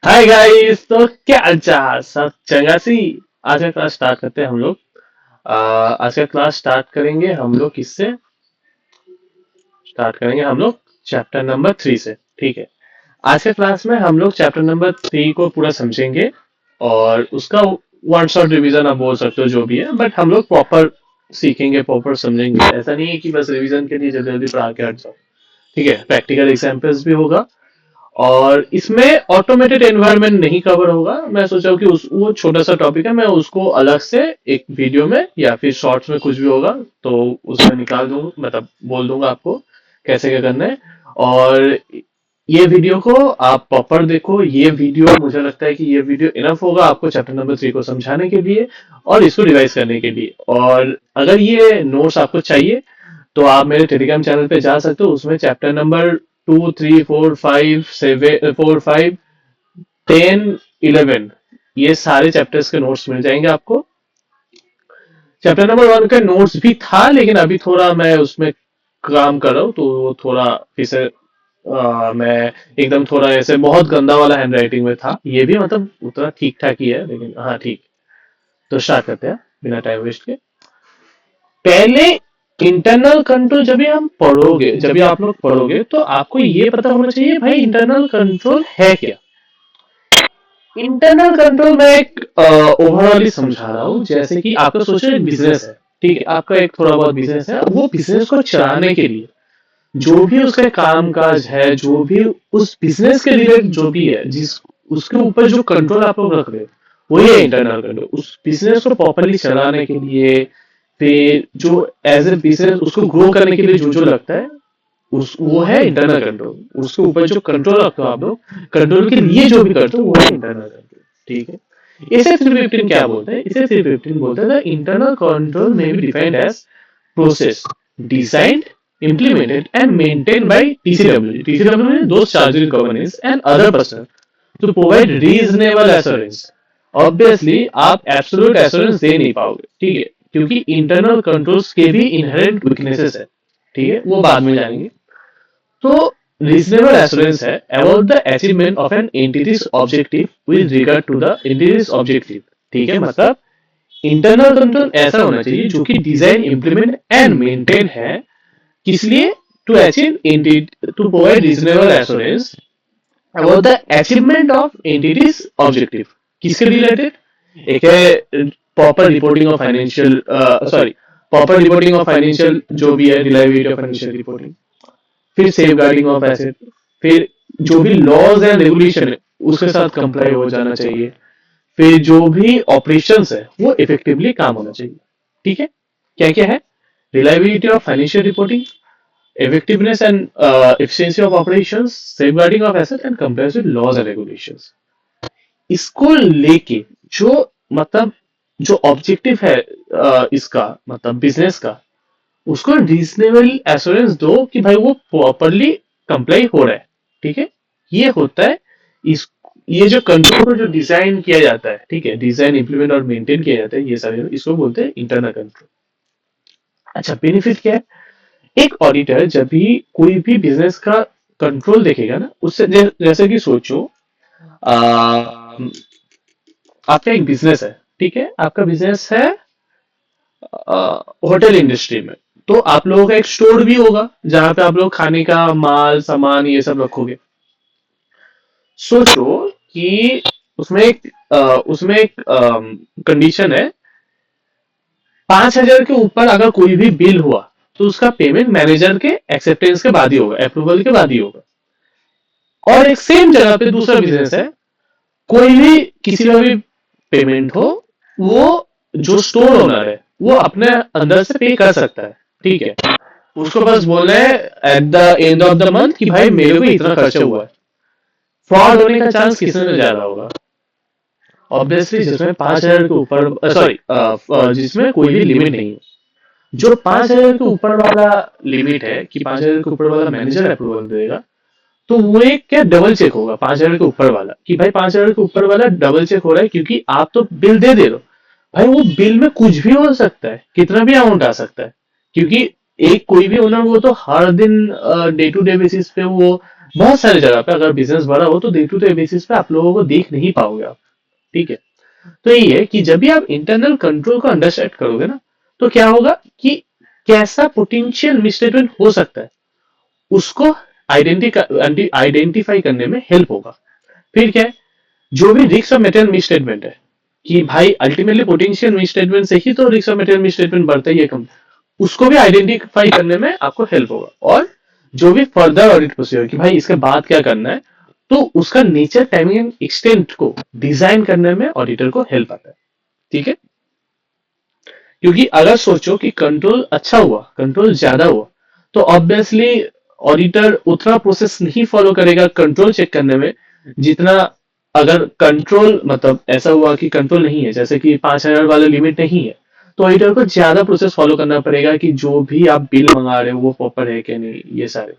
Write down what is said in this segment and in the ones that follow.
Hi guys, तो क्या हालचाल सब चंगा सी। आज का क्लास स्टार्ट करते हैं हम लोग। आज का क्लास स्टार्ट करेंगे हम लोग चैप्टर नंबर 3 से। ठीक है। आज के क्लास में हम लोग चैप्टर नंबर 3 को पूरा समझेंगे और उसका वन शॉट रिवीजन आप बोल सकते हो जो भी है, बट हम लोग प्रॉपर सीखेंगे, प्रॉपर समझेंगे। ऐसा नहीं है कि बस रिवीजन के लिए जल्दी जल्दी पढ़ा के हट जाओ। ठीक है, प्रैक्टिकल एग्जाम्पल्स भी होगा और इसमें ऑटोमेटेड एनवायरनमेंट नहीं कवर होगा। मैं सोचा कि उस वो छोटा सा टॉपिक है, मैं उसको अलग से एक वीडियो में या फिर शॉर्ट्स में कुछ भी होगा तो उसमें निकाल दूंगा, मतलब बोल दूंगा आपको कैसे क्या करना है। और ये वीडियो को आप प्रॉपर देखो। ये वीडियो मुझे लगता है कि ये वीडियो इनफ होगा आपको चैप्टर नंबर 3 को समझाने के लिए और इसको रिवाइज करने के लिए। और अगर ये नोट्स आपको चाहिए तो आप मेरे टेलीग्राम चैनल पे जा सकते हो। उसमें चैप्टर नंबर 2, 3, 4, 5, 7, 4, 5, 10, 11 ये सारे चैप्टर्स के नोट्स मिल जाएंगे आपको। चैप्टर नंबर 1 का नोट्स भी था, लेकिन अभी थोड़ा मैं उसमें काम कर रहा हूँ तो वो थोड़ा फिर से मैं एकदम थोड़ा ऐसे बहुत गंदा वाला हैंड राइटिंग में था। ये भी मतलब उतना ठीक ठाक ही है, लेकिन हाँ ठीक। तो स्टार्ट करते हैं बिना टाइम वेस्ट के। पहले इंटरनल कंट्रोल जब भी आप लोग पढ़ोगे तो आपको ये पता होना चाहिए भाई इंटरनल कंट्रोल है क्या। इंटरनल कंट्रोल मैं एक ओवरऑल ही समझा रहा हूँ। जैसे कि आपका सोचो एक बिजनेस है। ठीक है, आपका एक थोड़ा बहुत बिजनेस है, वो बिजनेस को चलाने के लिए जो भी उसका काम काज है, जो भी उस बिजनेस के रिलेटेड जो भी है, जिस उसके ऊपर जो कंट्रोल आप लोग रख रहे हो वही है इंटरनल कंट्रोल। उस बिजनेस को प्रॉपरली चलाने के लिए, फिर जो एज ए बिजनेस उसको ग्रो करने के लिए जो जो लगता है उस वो है इंटरनल कंट्रोल। उसके ऊपर जो कंट्रोल रखते हो आप लोग, कंट्रोल के लिए जो भी करते हो वो है इंटरनल कंट्रोल। ठीक है। इसे 315 क्या बोलते हैं? इसे 315 बोलते हैं इंटरनल कंट्रोल में be defined as process designed, implemented, and maintained by TCW. TCW means those charging companies and other person to provide reasonable assurance. Obviously, आप एब्सोल्यूट एश्योरेंस दे नहीं पाओगे, ठीक है, क्योंकि इंटरनल कंट्रोल्स के भी इनहेरेंट वीकनेसेस है। ठीक है, वो बाद में जानेंगे। तो रीजनेबल एश्योरेंस है about the achievement of an entity's objective with regard to the entity's objective. ठीक है, मतलब इंटरनल कंट्रोल ऐसा होना चाहिए जो कि डिजाइन, इम्प्लीमेंट एंड मेंटेन है। किस लिए? To achieve to provide reasonable assurance about the achievement of entity's objective. किसके रिलेटेड? एक है proper reporting of financial, sorry, proper reporting of financial जो भी है, रिलायबिलिटी ऑफ फाइनेंशियल रिपोर्टिंग, फिर सेफ गार्डिंग ऑफ एसेट, फिर जो भी लॉज एंड रेगुलेशन है उसके साथ कंप्लाई हो जाना चाहिए, फिर जो भी ऑपरेशंस है वो इफेक्टिवली काम होना चाहिए। ठीक है, क्या क्या है? Reliability of financial reporting, effectiveness and efficiency of operations, safeguarding of asset and compliance with laws and regulations। इसको लेके जो मतलब जो ऑब्जेक्टिव है इसका मतलब बिजनेस का, उसको रीजनेबल एश्योरेंस दो कि भाई वो प्रॉपरली कंप्लाई हो रहा है। ठीक है, ये होता है इस ये जो कंट्रोल जो डिजाइन किया जाता है, ठीक है, डिजाइन, इंप्लीमेंट और मेंटेन किया जाता है, ये सारे इसको बोलते हैं इंटरनल कंट्रोल। अच्छा, बेनिफिट क्या है? एक ऑडिटर जब भी कोई भी बिजनेस का कंट्रोल देखेगा ना, उससे जैसे कि सोचो आ, आपका एक बिजनेस है। ठीक है, आपका बिजनेस है होटल इंडस्ट्री में। तो आप लोगों का एक स्टोर भी होगा जहां पे आप लोग खाने का माल सामान ये सब रखोगे। सोचो कि उसमें एक कंडीशन है, 5,000 के ऊपर अगर कोई भी बिल हुआ तो उसका पेमेंट मैनेजर के एक्सेप्टेंस के बाद ही होगा, अप्रूवल के बाद ही होगा। और एक सेम जगह पे दूसरा बिजनेस है, कोई भी किसी का भी पेमेंट हो, वो जो स्टोर ओनर है वो अपने अंदर से पे कर सकता है। ठीक है, उसको बस बोलना है at the end of the month कि भाई मेरे को इतना खर्चा हुआ है। फ्रॉड होने का चांस किसमें ज्यादा होगा? ऑब्वियसली जिसमें 5,000 के ऊपर, सॉरी, जिसमें कोई भी लिमिट नहीं है। जो 5,000 के ऊपर वाला लिमिट है कि 5,000 के ऊपर वाला मैनेजर अप्रूवल देगा, तो वो एक क्या डबल चेक होगा 5,000 के ऊपर वाला कि भाई 5,000 के ऊपर वाला डबल चेक हो रहा है, क्योंकि आप तो बिल दे रहे हो। भाई वो बिल में कुछ भी हो सकता है, कितना भी अमाउंट आ सकता है, क्योंकि एक कोई भी ओनर वो तो हर दिन डे टू डे बेसिस पे वो बहुत सारी जगह पे अगर बिजनेस बड़ा हो तो डे टू डे बेसिस पे आप लोगों को देख नहीं पाओगे आप। ठीक है। तो यही है कि जब भी आप इंटरनल कंट्रोल को अंडरस्टैंड करोगे ना, तो क्या होगा कि कैसा पोटेंशियल मिसस्टेटमेंट हो सकता है उसको आइडेंटिफाई करने में हेल्प होगा। फिर क्या है, जो भी रिस्क ऑफ मटेरियल मिसस्टेटमेंट है, कि भाई अल्टीमेटली पोटेंशियल मिसस्टेटमेंट से ही तो रिस्क ऑफ मटेरियल मिसस्टेटमेंट बढ़ता ही है कम, उसको भी आइडेंटिफाई करने में आपको हेल्प होगा। और जो भी फर्दर ऑडिट प्रोसीजर कि भाई इसके बाद क्या करना है, तो उसका नेचर, टाइमिंग एंड एक्सटेंट को डिजाइन करने में ऑडिटर को हेल्प आता है। ठीक है। क्योंकि अगर सोचो कि कंट्रोल अच्छा हुआ, कंट्रोल ज्यादा हुआ, तो ऑब्वियसली ऑडिटर उतना प्रोसेस नहीं फॉलो करेगा कंट्रोल चेक करने में जितना, अगर कंट्रोल मतलब ऐसा हुआ कि कंट्रोल नहीं है, जैसे कि 5,000 वाला लिमिट नहीं है, तो ऑडिटर को ज्यादा प्रोसेस फॉलो करना पड़ेगा कि जो भी आप बिल मंगा रहे हो वो प्रॉपर है कि नहीं, ये सारे।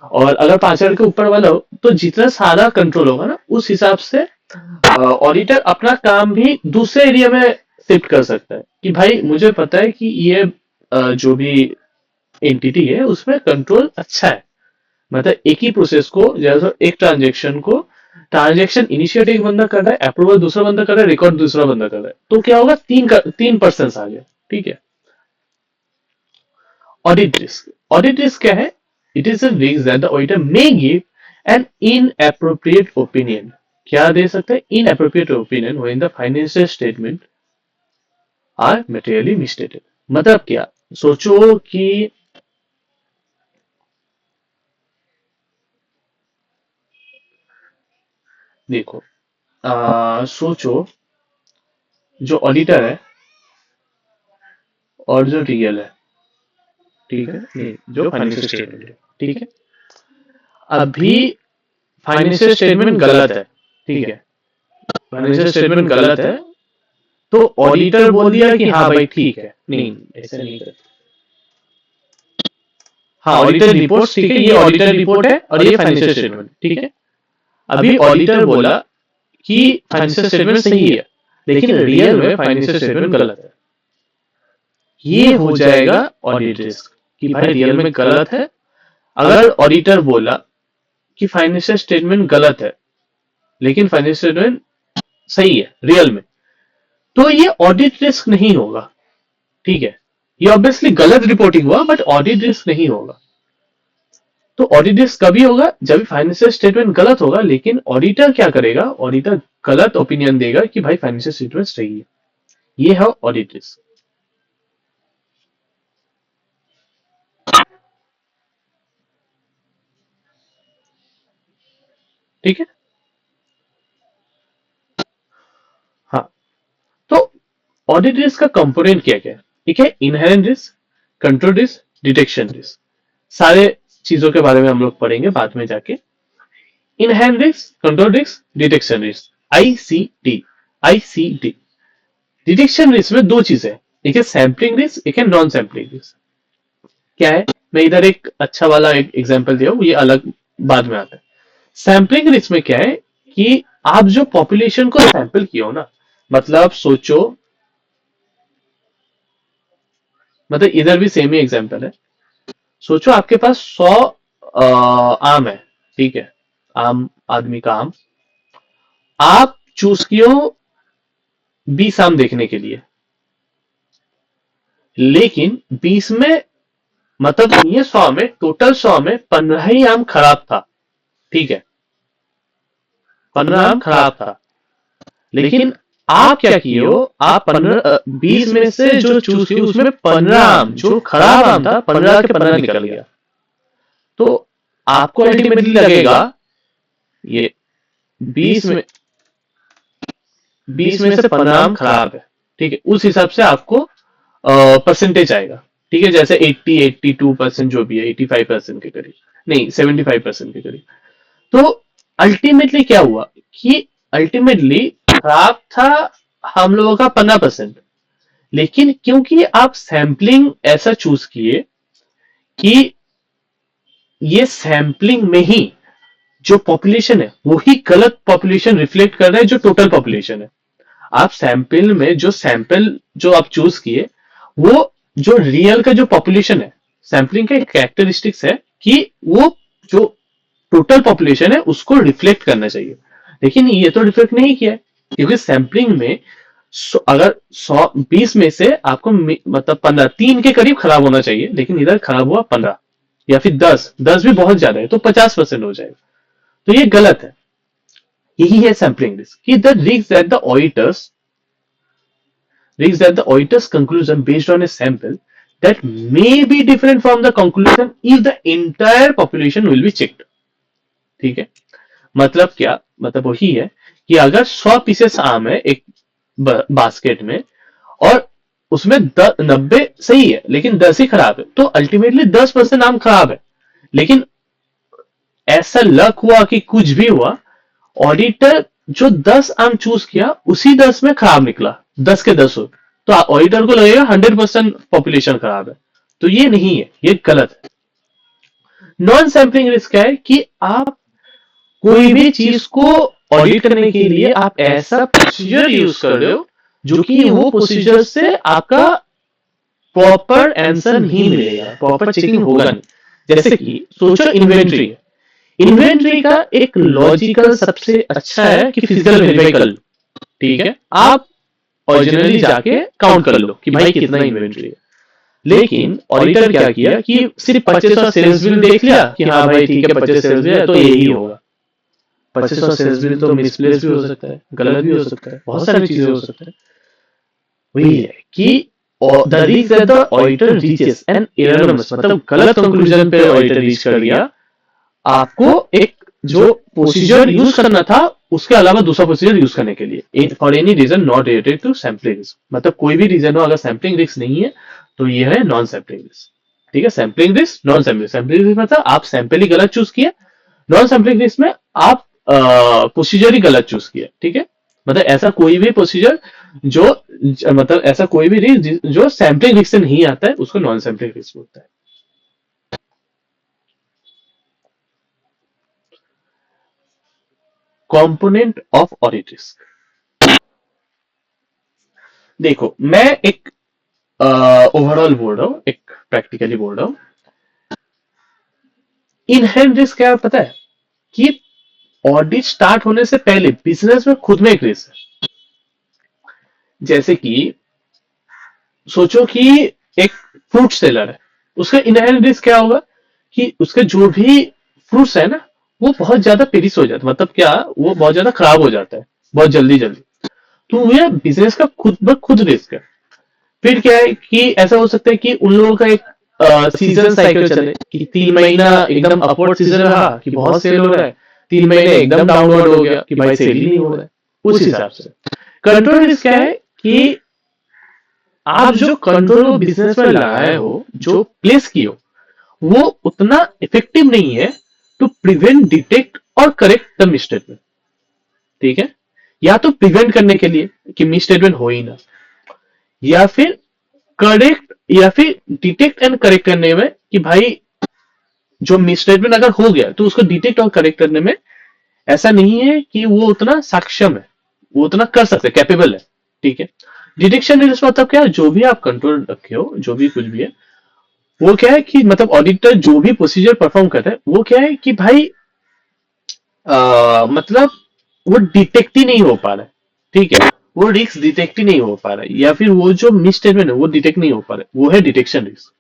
और अगर 5,000 के ऊपर वाला हो तो जितना सारा कंट्रोल होगा ना, उस हिसाब से ऑडिटर अपना काम भी दूसरे एरिया में शिफ्ट कर सकता है कि भाई मुझे पता है कि ये जो भी एंटिटी है उसमें कंट्रोल अच्छा है। मतलब एक ही प्रोसेस को, जैसे एक ट्रांजेक्शन को, ट्रांजेक्शन इनिशिएट एक बंदा कर रहा है, अप्रूवल दूसरा बंदा कर रहा है, रिकॉर्ड दूसरा बंदा कर रहा है, तो क्या होगा, तीन पर्सन आ गए। ठीक है। ऑडिट रिस्क, ऑडिट रिस्क क्या है? It is a risk that the auditor may give an inappropriate opinion. क्या दे सकते हैं? Inappropriate opinion when the financial statement are materially misstated. मतलब क्या, सोचो कि देखो, सोचो जो ऑडिटर है और जो टीएल है, ठीक है, नहीं, जो फाइनेंशियल स्टेटमेंट है, ठीक है, अभी फाइनेंशियल स्टेटमेंट गलत है, ठीक है, फाइनेंशियल स्टेटमेंट गलत है, तो ऑडिटर बोल दिया कि हाँ भाई ठीक है, नहीं ऐसे नहीं कर, हाँ ऑडिटर रिपोर्ट, ठीक है, ये ऑडिटर रिपोर्ट है और ये फाइनेंशियल स्टेटमेंट, ठीक है। अभी ऑडिटर बोला कि फाइनेंशियल स्टेटमेंट सही है, लेकिन रियल में फाइनेंशियल स्टेटमेंट गलत है, ये हो जाएगा ऑडिट रिस्क कि भाई रियल में गलत है। अगर ऑडिटर बोला कि फाइनेंशियल स्टेटमेंट गलत है लेकिन फाइनेंशियल स्टेटमेंट सही है रियल में, तो ये ऑडिट रिस्क नहीं होगा। ठीक है। ये ऑब्वियसली गलत रिपोर्टिंग हुआ बट ऑडिट रिस्क नहीं होगा। तो ऑडिट रिस्क कभी होगा? जब फाइनेंशियल स्टेटमेंट गलत होगा, लेकिन ऑडिटर क्या करेगा, ऑडिटर गलत ओपिनियन देगा कि भाई फाइनेंशियल स्टेटमेंट सही है। ये है ऑडिट रिस्क। ठीक है। हाँ, तो ऑडिट रिस्क का कंपोनेंट क्या क्या है? ठीक है, inherent risk, control risk, detection risk, सारे चीजों के बारे में हम लोग पढ़ेंगे बाद में जाके। Inherent risk, control risk, detection risk, ICD. ICD detection risk में दो चीजें, एक है सैम्पलिंग रिस्क, एक है नॉन सैम्पलिंग रिस्क। क्या है? मैं इधर एक अच्छा वाला एक एग्जांपल दिया हूं, ये अलग बाद में आता है। सैम्पलिंग रिस्क में क्या है कि आप जो पॉपुलेशन को सैंपल किया हो ना, मतलब सोचो, मतलब इधर भी सेम ही एग्जांपल है। सोचो आपके पास 100 आम है, ठीक है, आम आदमी का आम, आप चूज किए हो 20 आम देखने के लिए, लेकिन 20 में, मतलब ये 100 में, टोटल 100 में 15 ही आम खराब था। ठीक है, 15 आम खराब था, लेकिन आप क्या किए हो, आप 20 में से जो चूज किए उसमें 15 आम जो खराब आम था, 15 के 15 निकल गया। तो आपको अल्टीमेटली लगेगा ये 20 में 20 में से 15 आम खराब है। ठीक है, उस हिसाब से आपको परसेंटेज आएगा। ठीक है, जैसे 82% जो भी है, 85% के करीब, नहीं 75% के करीब। तो अल्टीमेटली क्या हुआ कि अल्टीमेटली खराब था हम लोगों का 15%, लेकिन क्योंकि आप सैंपलिंग ऐसा चूज किए कि ये सैंपलिंग में ही जो पॉपुलेशन है वही गलत पॉपुलेशन रिफ्लेक्ट कर रहा है जो टोटल पॉपुलेशन है। आप सैंपल में जो सैंपल जो आप चूज किए, वो जो रियल का जो पॉपुलेशन है, सैंपलिंग का एक कैरेक्टरिस्टिक्स है कि वो जो टोटल पॉपुलेशन है उसको रिफ्लेक्ट करना चाहिए, लेकिन ये तो रिफ्लेक्ट नहीं किया है, क्योंकि सैंपलिंग में अगर 120 में से आपको मतलब 15 3 के करीब खराब होना चाहिए, लेकिन इधर खराब हुआ 15 या फिर 10 भी बहुत ज्यादा है तो 50% हो जाएगा, तो ये गलत है। यही है सैंपलिंग रिस्क कि the risk that the auditors conclusion based on a sample that may be different from the conclusion if the entire population will be checked। ठीक है, मतलब क्या, मतलब वही है कि अगर 100 पीसेस आम है एक बास्केट में और उसमें 90 सही है लेकिन 10 ही खराब है, तो अल्टीमेटली 10% आम खराब है, लेकिन ऐसा लक हुआ कि कुछ भी हुआ, ऑडिटर जो 10 आम चूज किया उसी 10 में खराब निकला, 10 के 10 हो, तो ऑडिटर को लगेगा 100% पॉपुलेशन खराब है, तो ये नहीं है, ये गलत है। नॉन सैंपलिंग रिस्क क्या है कि आप कोई भी चीज को ऑडिट करने के लिए आप ऐसा प्रोसीजर यूज कर रहे हो जो कि वो प्रोसीजर से आपका प्रॉपर आंसर नहीं मिलेगा, प्रॉपर चेकिंग होगा नहीं। जैसे कि सोचो इन्वेंट्री का एक लॉजिकल सबसे अच्छा है कि फिजिकल वेरीफाई कर लो, ठीक है, आप ओरिजिनली जाके काउंट कर लो कि भाई कितना इन्वेंट्री है। लेकिन ऑडिटर क्या किया कि सिर्फ 2500 सेल्स बिल देख लिया कि हाँ भाई ठीक है 25 सेल्स बिल है तो यही होगा। 2500 सेल्स बिल तो मिसप्लेस भी हो सकता है, गलत भी हो सकता है, बहुत सारी चीजें हो सकता है। वही है कि the risk that the auditor reaches an erroneous, मतलब गलत कंक्लूजन पे ऑडिटर रीच कर गया, आपको एक जो प्रोसीजर यूज करना था उसके अलावा दूसरा प्रोसीजर यूज करने के लिए, for any reason not related to sampling risk, मतलब कोई भी रीजन हो अगर सैंपलिंग रिस्क नहीं है तो ये है नॉन सैंपलिंग रिस्क। ठीक है, sampling risk non sampling risk मतलब आप सैंपल ही गलत चूज किया, नॉन सैंपलिंग रिस्क में आप प्रोसीजर ही गलत चूज किया। ठीक है, मतलब ऐसा कोई भी प्रोसीजर जो मतलब ऐसा कोई भी रिस्क जो सैंपलिंग रिस्क से नहीं आता है उसको नॉन सैंपलिंग रिस्क होता है। कंपोनेंट ऑफ ऑडिट रिस्क, देखो मैं एक ओवरऑल बोल रहा हूं, एक प्रैक्टिकली बोल रहा हूं। इनहेरेंट रिस्क क्या है पता है कि ऑडिट स्टार्ट होने से पहले बिजनेस में खुद में एक रिस्क है। जैसे कि सोचो कि एक फ्रूट सेलर है, उसका इनहेरेंट रिस्क क्या होगा कि उसके जो भी फ्रूट्स है ना वो बहुत ज्यादा पेरिस हो जाता है, मतलब क्या वो बहुत ज्यादा खराब हो जाता है बहुत जल्दी जल्दी, तो ये बिजनेस का खुद ब खुद रिस्क है। फिर क्या है कि ऐसा हो सकता है कि उन लोगों का एक सीजन साइकिल चले कि 3 महीना एकदम अपवर्ड सीजन रहा कि बहुत सेल हो रहा है, 3 महीने एकदम डाउनवर्ड हो गया कि भाई सेल ही नहीं हो रहा है। उस हिसाब से कंट्रोल रिस्क क्या है कि आप जो कंट्रोल बिजनेस में लगाए हो, जो प्लेस किए हो, वो उतना इफेक्टिव नहीं है टू प्रिवेंट, डिटेक्ट और करेक्ट द मिसस्टेटमेंट। ठीक है, या तो प्रिवेंट करने के लिए कि मिसस्टेटमेंट हो ही ना, या फिर करेक्ट या फिर डिटेक्ट एंड करेक्ट करने में कि भाई जो मिसस्टेटमेंट अगर हो गया तो उसको डिटेक्ट और करेक्ट करने में ऐसा नहीं है कि वो उतना सक्षम है, वो उतना कर सकते, कैपेबल है। ठीक है, डिटेक्शन रिस्क मतलब क्या है, जो भी आप कंट्रोल रखे हो, जो भी कुछ भी है, वो क्या है कि मतलब ऑडिटर जो भी प्रोसीजर परफॉर्म करता है वो क्या है कि भाई मतलब वो डिटेक्ट ही नहीं हो पा रहा है। ठीक है, वो रिस्क डिटेक्ट ही नहीं हो पा रहा है, या फिर वो जो मिसस्टेटमेंट है वो डिटेक्ट नहीं हो पा रहा है, वो है डिटेक्शन रिस्क।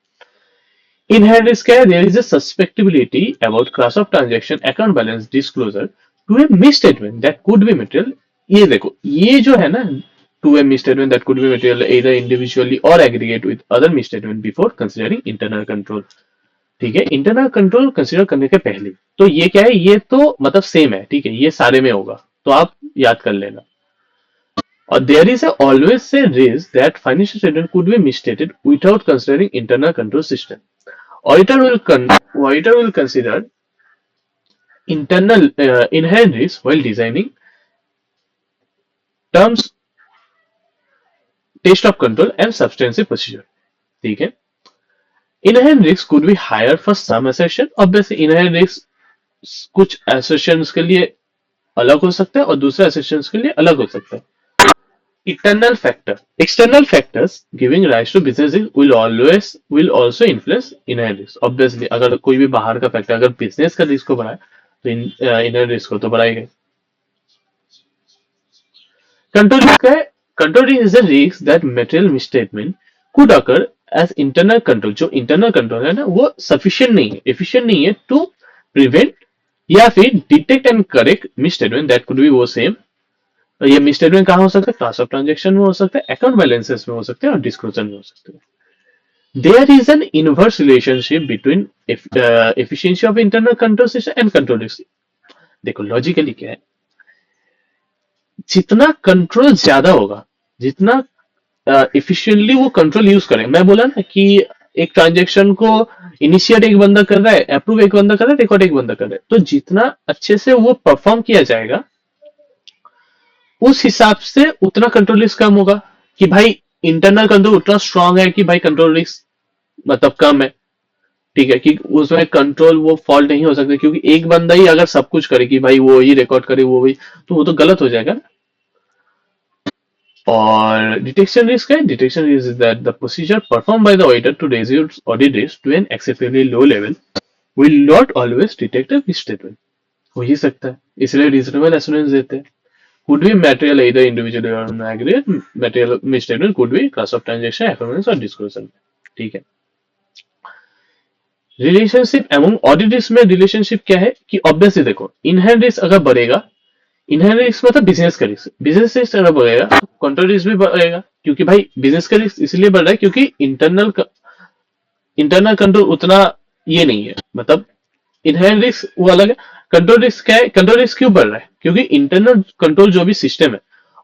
इनहेरेंट रिस्क है there is a susceptibility about class of transaction account balance disclosure to a misstatement that could be material. ये देखो ये जो है ना, to a misstatement that could be material either individually or aggregate with other misstatement before considering internal control। ठीक है, internal control consider करने के पहले, तो ये क्या है, ये तो मतलब सेम है। ठीक है, ये सारे में होगा तो आप याद कर लेना। और there is always a risk that financial statement could be misstated without considering internal control system. Auditor will consider internal inherent risk while designing terms, test of control and substantive procedure. ठीक है, inherent risk could be higher for some assertion, obviously inherent risk कुछ assertions के लिए अलग हो सकता है और दूसरे assertions के लिए अलग हो सकता है। external factors giving rise to business risk will also influence inherent risk। Obviously अगर कोई भी बाहर का फैक्टर अगर बिजनेस का रिस्क को बढ़ाए तो इनर रिस्क को तो बढ़ाएगा। कंट्रोल रिस्क है, control risk is a risk that material misstatement could occur as internal control. जो इंटरनल कंट्रोल है ना वो सफिशिएंट नहीं है, एफिशिएंट नहीं है टू प्रिवेंट या फिर detect and correct misstatement that could B वो सेम। ये मिसस्टेटमेंट कहाँ हो सकता है? क्लास ऑफ ट्रांजेक्शन में हो सकता है, अकाउंट बैलेंसेस में हो सकते हैं और डिस्क्लोजर में हो सकते हैं। There is an inverse relationship between efficiency of internal control system and control risk. देखो लॉजिकली क्या है, जितना कंट्रोल ज्यादा होगा, जितना इफिशियंटली वो कंट्रोल यूज करें। मैं बोला ना कि एक ट्रांजेक्शन को इनिशिएट एक बंदा कर रहा है, अप्रूव एक बंदा कर रहा है, रिकॉर्ड एक बंदा कर रहा है, तो जितना अच्छे से वो परफॉर्म किया जाएगा उस हिसाब से उतना कंट्रोल रिस्क कम होगा। कि भाई इंटरनल कंट्रोल उतना स्ट्रांग है कि भाई कंट्रोल रिस्क मतलब कम है। ठीक है कि उसमें कंट्रोल वो फॉल्ट नहीं हो सकता, क्योंकि एक बंदा ही अगर सब कुछ करे कि भाई वो ही रिकॉर्ड करे वो भी, तो वो तो गलत हो जाएगा। और डिटेक्शन रिस्क है, detection risk is that the procedure perform by the auditor to reduce audit risk to an acceptably low level will not always detect a misstatement. हो ही सकता है, इसलिए रीजनेबल एश्योरेंस देते हैं। could be material either individually or in aggregate, material misstatement could be class of transaction, affirmance और disclosure। ठीक है। रिलेशनशिप एमंग ऑडिटर्स में रिलेशनशिप क्या है कि ऑब्वियसली देखो इनहेरेंट रिस्क अगर बढ़ेगा, इनहेरेंट रिस्क मतलब बिजनेस का रिस्क, बिजनेस रिस्क अगर बढ़ेगा तो कंट्रोल रिस्क भी बढ़ेगा। क्योंकि भाई बिजनेस का रिस्क इसलिए बढ़ रहा है क्योंकि इंटरनल कंट्रोल उतना ये नहीं है, मतलब इनहेरेंट रिस्क वो अलग है। कंट्रोल रिस्क क्या है? कंट्रोल रिस्क क्यों बढ़ रहा है? क्योंकि इंटरनल कंट्रोल जो भी सिस्टम है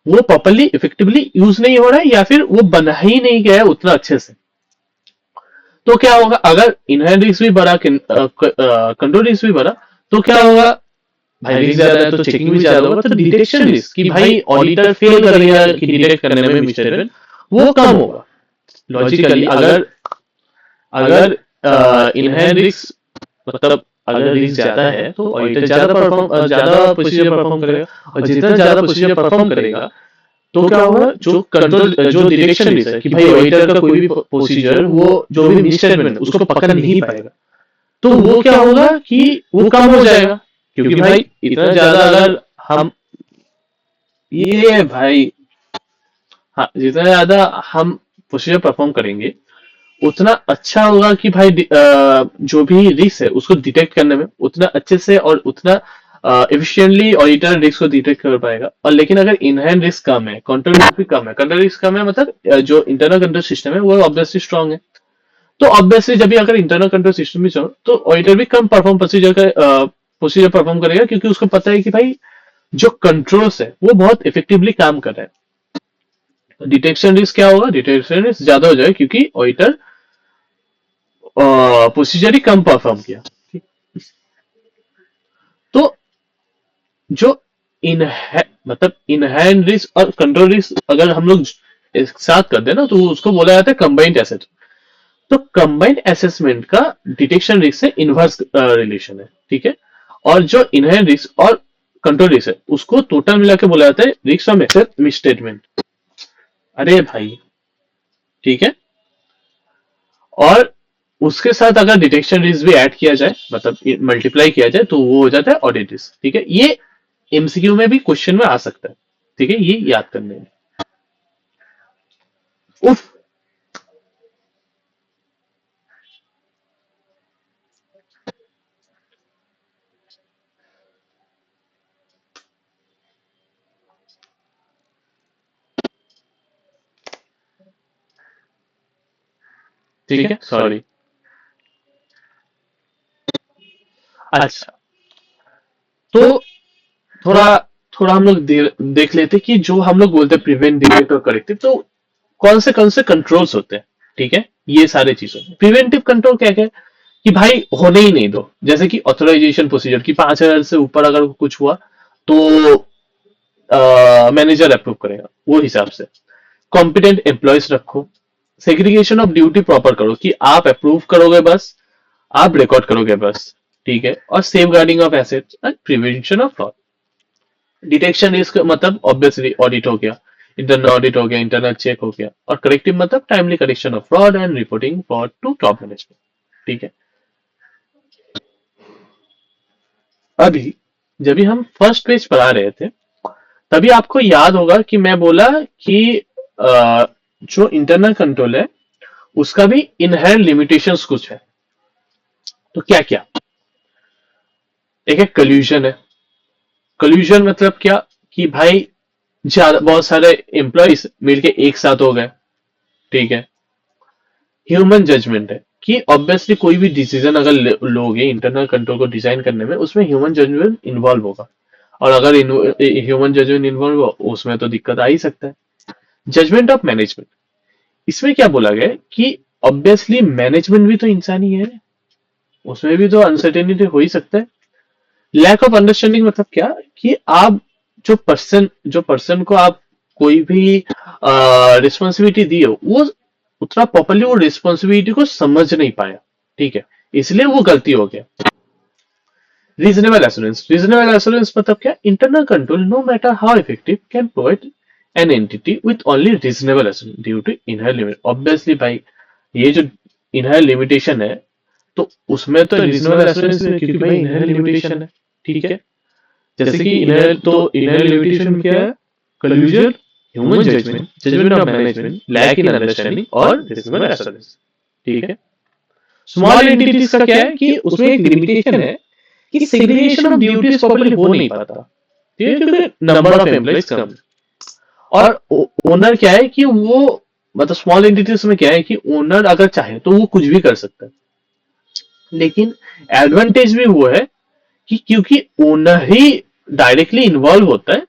वो प्रॉपरली इफेक्टिवली यूज नहीं हो रहा है या फिर वो बना ही नहीं गया है उतना अच्छे से। तो क्या होगा अगर इनहेरेंट रिस्क भी बढ़ा, कंट्रोल रिस्क भी बढ़ा, तो क्या होगा? भाई रिस्क ज्यादा है तो चेकिंग भी ज्यादा होगा, तो डिटेक्शन रिस्क कि भाई ऑडिटर फेल करेगा कि डिटेक्ट करने में मिस्टेक, वो कम होगा। लॉजिकली अगर अगर इनहेरेंट रिस्क मतलब अगर रिस्क ज्यादा है तो ऑडिटर ज्यादा प्रोसीजर परफॉर्म करेगा, और जितना ज्यादा प्रोसीजर परफॉर्म करेगा तो क्या होगा? जो कंट्रोल जो डिटेक्शन रिस्क है कि भाई ऑडिटर का कोई भी प्रोसीजर वो जो भी मिसस्टेटमेंट है उसको पकड़ नहीं पाएगा, तो वो क्या होगा कि वो कम हो जाएगा। क्योंकि भाई इतना ज्यादा अगर हम ये भाई हाँ जितना ज्यादा हम प्रोसीजर परफॉर्म करेंगे उतना अच्छा होगा कि भाई जो भी रिस्क है उसको डिटेक्ट करने में उतना अच्छे से और उतना एफिशिएंटली ऑडिटर रिस्क को डिटेक्ट कर पाएगा। और लेकिन अगर इनहेरेंट रिस्क कम है, कंट्रोल रिस्क भी कम है, कंट्रोल रिस्क कम है मतलब जो इंटरनल कंट्रोल सिस्टम है वो ऑब्वियसली स्ट्रांग है, तो ऑब्वियसली जब भी अगर इंटरनल कंट्रोल सिस्टम भी चलो तो ऑडिटर भी कम परफॉर्म प्रोसीजर परफॉर्म करेगा, क्योंकि उसको पता है कि भाई जो कंट्रोल्स है वो बहुत इफेक्टिवली काम कर रहा है। डिटेक्शन रिस्क क्या होगा? डिटेक्शन रिस्क ज्यादा हो जाएगा क्योंकि ऑडिटर प्रोसीजर ही कम परफॉर्म किया। तो जो इन मतलब इनहैंड रिस्क और कंट्रोल रिस्क अगर हम लोग एक साथ कर दें ना तो उसको बोला जाता है कंबाइंड एसेट। तो कंबाइंड असेसमेंट का डिटेक्शन रिस्क से इनवर्स रिलेशन है। ठीक है। और जो इनहेरेंट रिस्क और कंट्रोल रिस्क है उसको टोटल मिला के बोला जाता है रिस्क फ्रॉम एसेट मिसस्टेटमेंट। अरे भाई ठीक है। और उसके साथ अगर डिटेक्शन रिस्क भी ऐड किया जाए मतलब मल्टीप्लाई किया जाए तो वो हो जाता है ऑडिट रिस्क। ठीक है। ये एमसीक्यू में भी क्वेश्चन में आ सकता है। ठीक है, ये याद करने में। उफ। ठीक है, सॉरी। अच्छा, तो थोड़ा थोड़ा हम लोग देख लेते कि जो हम लोग बोलते हैं प्रिवेंट, डिटेक्ट और करेक्टिव, तो कौन से कंट्रोल्स होते हैं। ठीक है, ये सारे चीजों प्रिवेंटिव कंट्रोल क्या क्या है कि भाई होने ही नहीं दो। जैसे कि ऑथराइजेशन प्रोसीजर की 5,000 से ऊपर अगर कुछ हुआ तो मैनेजर अप्रूव करेगा वो हिसाब से। कॉम्पिटेंट एम्प्लॉयज रखो। सेग्रीगेशन ऑफ ड्यूटी प्रॉपर करो कि आप अप्रूव करोगे बस, आप रिकॉर्ड करोगे बस। ठीक है। और safeguarding of assets and prevention of fraud. Detection risk मतलब ऑब्वियसली ऑडिट हो गया, इंटरनल ऑडिट हो गया, इंटरनल चेक हो गया, और करेक्टिव मतलब timely correction of fraud and reporting fraud to top management. ठीक है। अभी जब भी हम फर्स्ट पेज पढ़ा रहे थे, तभी आपको याद होगा कि मैं बोला कि अ, जो इंटरनल कंट्रोल है उसका भी इनहेरेंट लिमिटेशंस कुछ है। तो क्या क्या, एक है कल्यूजन है। कल्यूजन मतलब क्या, कि भाई ज्यादा बहुत सारे एम्प्लॉयज मिलके एक साथ हो गए, ठीक है। ह्यूमन जजमेंट है कि ऑब्वियसली कोई भी डिसीजन अगर लोगे इंटरनल कंट्रोल को डिजाइन करने में, उसमें ह्यूमन जजमेंट इन्वॉल्व होगा, और अगर ह्यूमन जजमेंट इन्वॉल्व हो उसमें तो दिक्कत आ ही सकता है। जजमेंट ऑफ मैनेजमेंट, इसमें क्या बोला गया है कि ऑब्वियसली मैनेजमेंट भी तो इंसानी है, उसमें भी तो अनसर्टेनिटी हो ही सकता है। लैक ऑफ अंडरस्टैंडिंग मतलब क्या, कि आप जो पर्सन को आप कोई भी रिस्पॉन्सिबिलिटी दी हो, वो उतना प्रॉपरली वो रिस्पॉन्सिबिलिटी को समझ नहीं पाया, ठीक है, इसलिए वो गलती हो गया। रीजनेबल एश्योरेंस मतलब क्या, internal control no matter how effective can provide an entity with only reasonable assurance due to inherent limit. Obviously भाई, ये जो इनहर लिमिटेशन है, तो उसमें तो रीजनेबल एश्योरेंस है, क्योंकि भाई इनहर लिमिटेशन है, ठीक है। जैसे कि इनर लिमिटेशन क्या है, collusion, human judgment, judgment of management, lack in understanding और रीजनेबल एश्योरेंस, ठीक है। स्मॉल एंटिटीज का क्या है कि उसमें एक लिमिटेशन है कि सेग्रीगेशन ऑफ ड्यूटीज प्रॉपर्ली हो नहीं पाता, ठीक है, क्योंकि नंबर ऑफ एम्प्लॉइज कम है। और ओनर क्या है कि वो, मतलब स्मॉल एंटिटीज में क्या है कि ओनर अगर चाहे तो वो कुछ भी कर सकता है, लेकिन एडवांटेज भी वो है कि क्योंकि ओनर ही डायरेक्टली इन्वॉल्व होता है,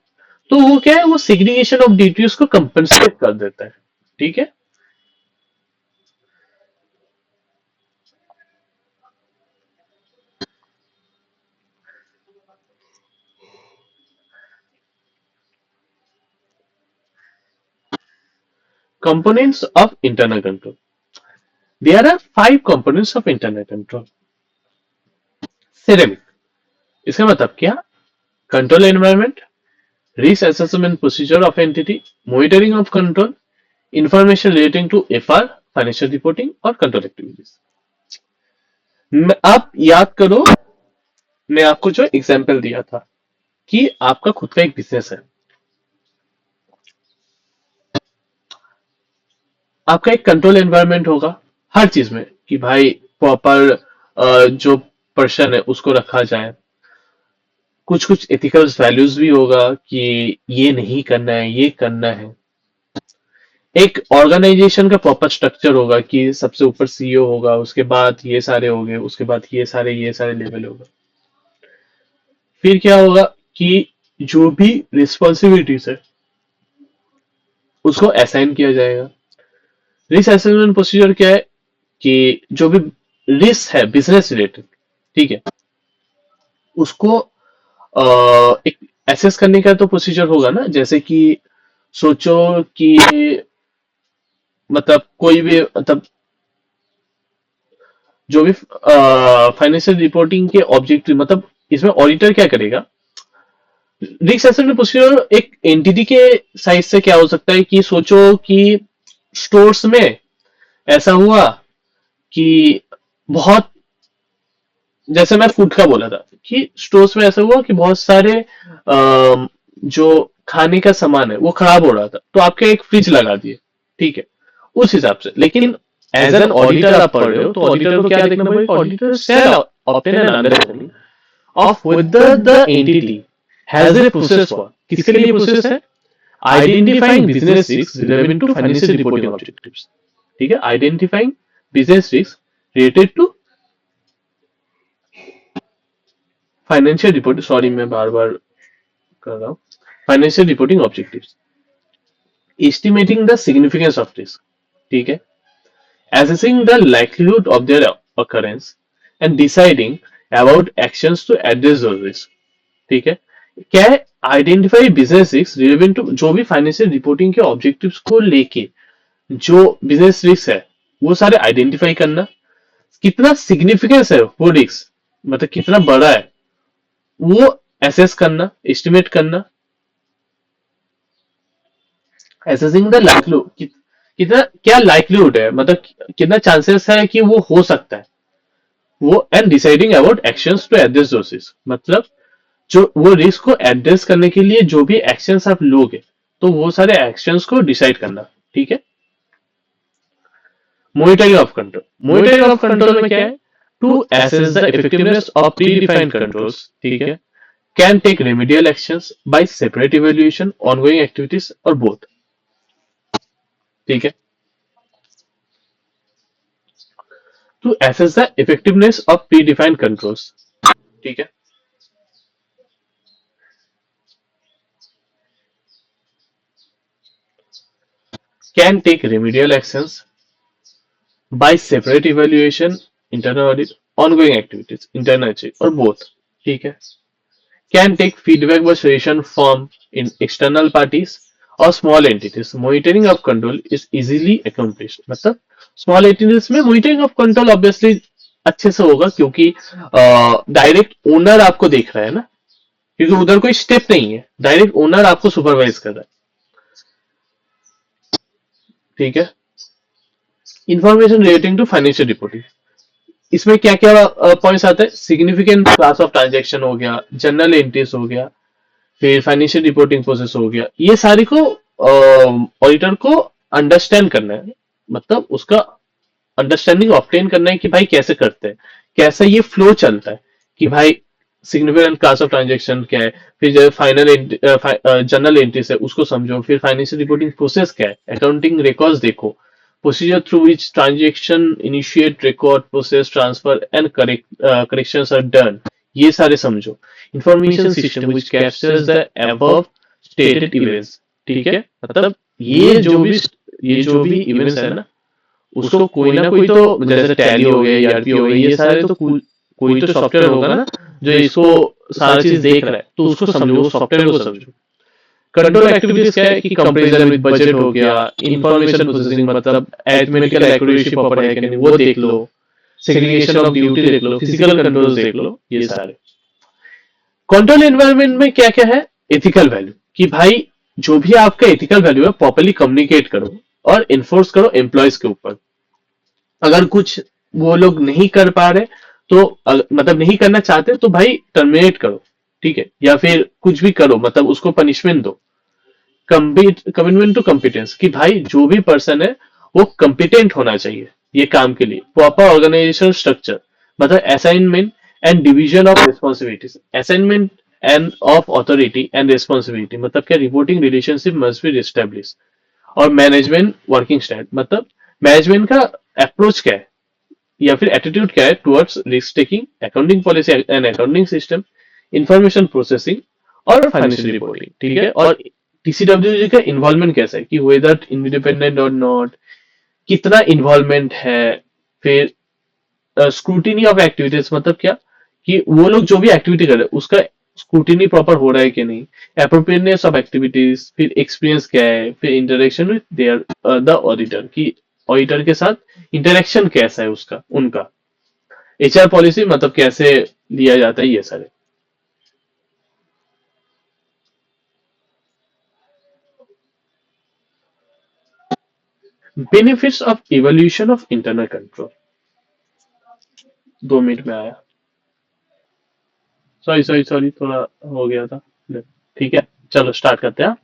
तो वो क्या है, वो सेग्रीगेशन ऑफ ड्यूटीज को कंपनसेट कर देता है, ठीक है। Components of internal control, there are 5 components of internal control. सिरेमिक, इसका मतलब क्या, control environment, risk assessment procedure of entity, monitoring of control, information relating to FR, financial reporting और कंट्रोल एक्टिविटीज। आप याद करो, मैं आपको जो एग्जांपल दिया था कि आपका खुद का एक बिजनेस है, आपका एक कंट्रोल एनवायरनमेंट होगा हर चीज में, कि भाई प्रॉपर जो पर्सन है उसको रखा जाए, कुछ कुछ एथिकल वैल्यूज भी होगा कि ये नहीं करना है, ये करना है। एक ऑर्गेनाइजेशन का प्रॉपर स्ट्रक्चर होगा कि सबसे ऊपर सीईओ होगा, उसके बाद ये सारे होंगे, उसके बाद ये सारे लेवल होगा। फिर क्या होगा कि जो भी रिस्पॉन्सिबिलिटीज है उसको असाइन किया जाएगा। रिस्क असेसमेंट प्रोसीजर क्या है, कि जो भी रिस्क है बिजनेस रिलेटेड, ठीक है, उसको एक एसेस करने का तो प्रोसीजर होगा ना। जैसे कि सोचो कि मतलब कोई भी, मतलब जो भी फाइनेंशियल रिपोर्टिंग के ऑब्जेक्टिव, मतलब इसमें ऑडिटर क्या करेगा, रिस्क असेसमेंट प्रोसीजर एक एंटिटी के साइज से क्या हो सकता है, कि सोचो कि स्टोर्स में ऐसा हुआ कि बहुत, जैसे मैं फूड का बोला था कि स्टोर्स में ऐसा हुआ कि बहुत सारे जो खाने का सामान है वो खराब हो रहा था, तो आपके एक फ्रिज लगा दिए, ठीक है, उस हिसाब से। लेकिन एज एन ऑडिटर आप पढ़ रहे हो, तो ऑडिटर को क्या देखना पड़ेगा, auditor shall obtain an understanding of whether the entity has a process for, किसके लिए प्रोसेस है, identifying business risk relevant to financial reporting objectives, ठीक है, identifying business risk related to financial report, sorry मैं बार बार कर रहा हूँ, financial reporting objectives, estimating the significance of risk, ठीक है, assessing the likelihood of their occurrence and deciding about actions to address those risks, ठीक है। क्या है, identify business risk relevant to, जो भी फाइनेंशियल रिपोर्टिंग के ऑब्जेक्टिव्स को लेके जो बिजनेस रिस्क है वो सारे आइडेंटिफाई करना, कितना सिग्निफिकेंस है वो रिस्क, मतलब कितना बड़ा है वो एसेस करना, एस्टिमेट करना, एसेसिंग द लाइक्लीहुड, कितना क्या लाइक्लीहुड है, मतलब कितना चांसेस है कि वो हो सकता है वो, and deciding about actions to address those risk, मतलब जो वो रिस्क को एड्रेस करने के लिए जो भी एक्शंस आप लोगे, तो वो सारे एक्शंस को डिसाइड करना। ठीक है। Monitoring of control, monitoring of control में क्या है, to assess the effectiveness of predefined controls. ठीक है। Can take remedial actions by separate evaluation, ongoing activities और बोथ। ठीक है। To assess the effectiveness of predefined controls. ठीक है। Can take remedial actions by separate evaluation, internal audit, ongoing activities, internal check और both। ठीक है। Can take feedback by suggestion from in external parties or small entities। Monitoring of control is easily accomplished। मतलब small entities में monitoring of control obviously अच्छे से होगा, क्योंकि direct owner आपको देख रहा है ना, क्योंकि उधर कोई स्टेप नहीं है, डायरेक्ट ओनर आपको सुपरवाइज कर रहा है। ठीक है। Information relating to financial reporting, इसमें क्या क्या पॉइंट्स आते हैं, सिग्निफिकेंट क्लास ऑफ ट्रांजैक्शन हो गया, जनरल एंट्रीज हो गया, फिर फाइनेंशियल रिपोर्टिंग प्रोसेस हो गया, ये सारी को ऑडिटर को अंडरस्टैंड करना है, मतलब उसका अंडरस्टैंडिंग ऑब्टेन करना है कि भाई कैसे करते हैं, कैसा ये फ्लो चलता है, कि भाई सिग्निफिकेंट क्लास ऑफ ट्रांजैक्शन क्या है, फिर जो फाइनल जनरल एंट्रीज है उसको समझो, फिर फाइनेंशियल रिपोर्टिंग प्रोसेस क्या है, अकाउंटिंग रिकॉर्ड्स देखो, procedure through which transaction initiate, record, process, transfer and corrections are done, ये सारे समझो। Information system which captures the above stated events। ठीक है। मतलब ये जो भी इवेंट्स है ना, उसको कोई ना कोई तो, जैसे टैली हो गया, ईआरपी हो गया, ये सारे तो कोई तो सॉफ्टवेयर होगा ना जो इसको सारी चीज देख रहा है, तो उसको समझो, सॉफ्टवेयर को समझो। कंट्रोल एक्टिविटीज क्या है कि कंपैरिजन विद बजट हो गया, इंफॉर्मेशन प्रोसेसिंग मतलब अरिथमेटिकल एक्यूरेसी प्रॉपर है कि नहीं वो देख लो, सेग्रीगेशन ऑफ ड्यूटी देख लो, फिजिकल कंट्रोल्स देख लो, ये सारे। कंट्रोल एनवायरनमेंट में क्या क्या है, एथिकल वैल्यू, कि भाई जो भी आपका एथिकल वैल्यू है प्रॉपर्ली कम्युनिकेट करो और इन्फोर्स करो एम्प्लॉयज के ऊपर। अगर कुछ वो लोग नहीं कर पा रहे, तो मतलब नहीं करना चाहते, तो भाई टर्मिनेट करो। ठीक है। या फिर कुछ भी करो, मतलब उसको पनिशमेंट दो। कमिटमेंट टू कॉम्पिटेंस, कि भाई जो भी पर्सन है वो कॉम्पिटेंट होना चाहिए ये काम के लिए। प्रॉपर ऑर्गेनाइजेशन स्ट्रक्चर, मतलब assignment and division of responsibilities, assignment end of authority and responsibility, मतलब क्या reporting relationship must be establish. और मैनेजमेंट वर्किंग स्टाइल, मतलब मैनेजमेंट का अप्रोच क्या है या फिर एटीट्यूड क्या है towards risk taking, accounting policy and accounting system, information processing और फाइनेंशियल रिपोर्टिंग। ठीक है। और टीसीडब्ल्यूजी का इन्वॉल्वमेंट कैसा है, कि वेदर इंडिपेंडेंट और नॉट, कितना इन्वॉल्वमेंट है, फिर स्क्रूटिनी ऑफ एक्टिविटीज, मतलब क्या कि वो लोग जो भी एक्टिविटी कर रहे हैं उसका स्क्रूटिनी प्रॉपर हो रहा है कि नहीं, अप्रोप्रिएटनेस ऑफ एक्टिविटीज, फिर एक्सपीरियंस क्या है, फिर interaction with their the auditor, की ऑडिटर के साथ इंटरेक्शन कैसा है उसका, उनका एचआर पॉलिसी, मतलब कैसे लिया जाता है, ये सारे। Benefits of evolution of internal control, 2 minute में आया, सॉरी सॉरी सॉरी, थोड़ा हो गया था। ठीक है, चलो स्टार्ट करते हैं।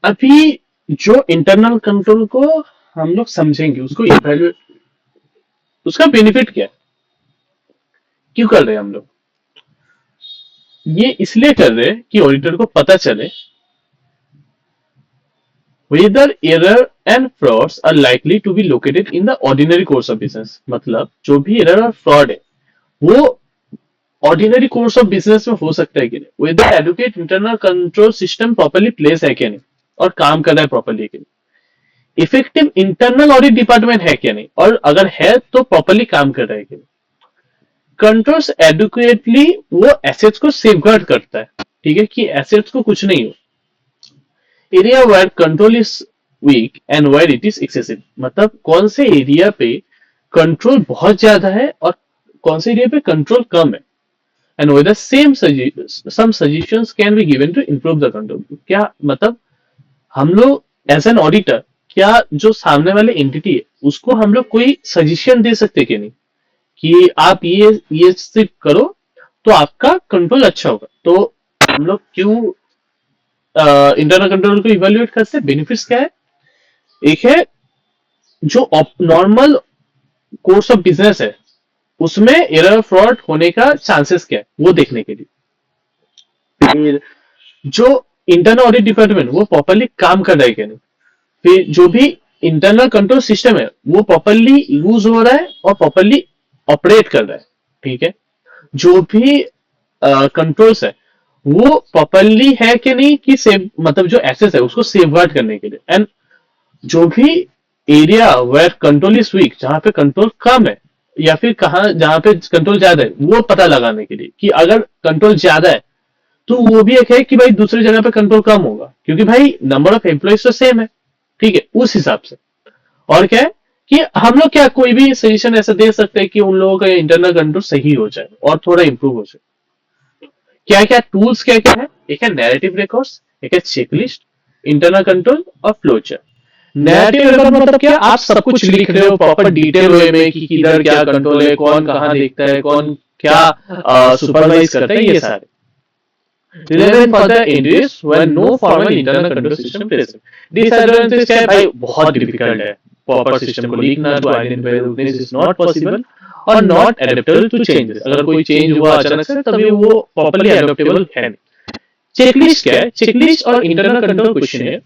अभी जो इंटरनल कंट्रोल को हम लोग समझेंगे, उसको इवैल्यूएट, उसका बेनिफिट क्या है, क्यों कर रहे हैं हम लोग, ये इसलिए कर रहे हैं कि ऑडिटर को पता चले whether error and frauds are likely to be located in the ordinary course of business। मतलब जो भी एरर और फ्रॉड है वो ऑर्डिनरी कोर्स ऑफ बिजनेस में हो सकता है कि नहीं, whether adequate internal control system properly place है क्या नहीं और काम कर रहा है प्रॉपरली कि नहीं, इफेक्टिव इंटरनल ऑडिट डिपार्टमेंट है क्या नहीं, और अगर है तो प्रॉपरली काम कर रहा है कि नहीं, कंट्रोल्स एडुकेटली, वो एसेट्स को सेफगार्ड करता है। ठीक है, कि एसेट्स को कुछ नहीं हो। Area where control is weak and where it is excessive, मतलब कौन से एरिया पे कंट्रोल बहुत ज्यादा है और कौन से एरिया पे कंट्रोल कम है, and whether some suggestions can be given to improve the control। क्या मतलब हम लोग एज एन ऑडिटर, क्या जो सामने वाले एंटिटी है उसको हम लोग कोई सजेशन दे सकते कि नहीं, कि आप ये सिर्फ करो तो आपका कंट्रोल अच्छा होगा। तो हम लोग क्यों इंटरनल कंट्रोल को इवेल्युएट करते हैं? बेनिफिट्स क्या है? एक है जो नॉर्मल कोर्स ऑफ बिजनेस है उसमें एरर फ्रॉड होने का चांसेस क्या है वो देखने के लिए। फिर जो इंटरनल ऑडिट डिपार्टमेंट वो प्रॉपरली काम कर रहा है कि नहीं। फिर जो भी इंटरनल कंट्रोल सिस्टम है वो प्रॉपरली यूज हो रहा है और प्रॉपरली ऑपरेट कर रहा है। ठीक है। जो भी कंट्रोल्स है वो प्रॉपरली है कि नहीं, कि सेव मतलब जो एसेस है उसको सेफगार्ड करने के लिए। एंड जो भी area where control is weak, जहां पे कंट्रोल कम है या फिर कहा जहां पे कंट्रोल ज्यादा है, वो पता लगाने के लिए कि अगर कंट्रोल ज्यादा है तो वो भी एक है कि भाई दूसरी जगह पे कंट्रोल कम होगा, क्योंकि भाई नंबर ऑफ एम्प्लॉइज तो सेम है। ठीक है, उस हिसाब से। और क्या है कि हम लोग क्या कोई भी सजेशन ऐसा दे सकते हैं कि उन लोगों का इंटरनल कंट्रोल सही हो जाए और थोड़ा इंप्रूव हो जाए। क्या क्या टूल्स क्या क्या है? एक है नैरेटिव रिकॉर्ड्स, एक है चेकलिस्ट, इंटरनल कंट्रोल और फ्लोचार्ट। नैरेटिव रिकॉर्ड मतलब क्या? आप सब कुछ लिख रहे हो प्रॉपर डिटेल वे में कि किधर क्या कंट्रोल है, कौन कहाँ देखता है, कौन क्या सुपरवाइज करता है, ये सारे relevant for the entries when no formal internal control system present. Disadvantages क्या है भाई? बहुत डिफिकल्ट है प्रॉपर सिस्टम को लिखना, to identify weakness is not possible और नॉट एडेप्टेबल टू चेंजेस। अगर कोई चेंज हुआ अचानक से तभी वो प्रॉपर्ली एडेप्टेबल है नहीं। चेकलिस्ट क्या है? चेकलिस्ट और इंटरनल कंट्रोल क्वेश्चन है,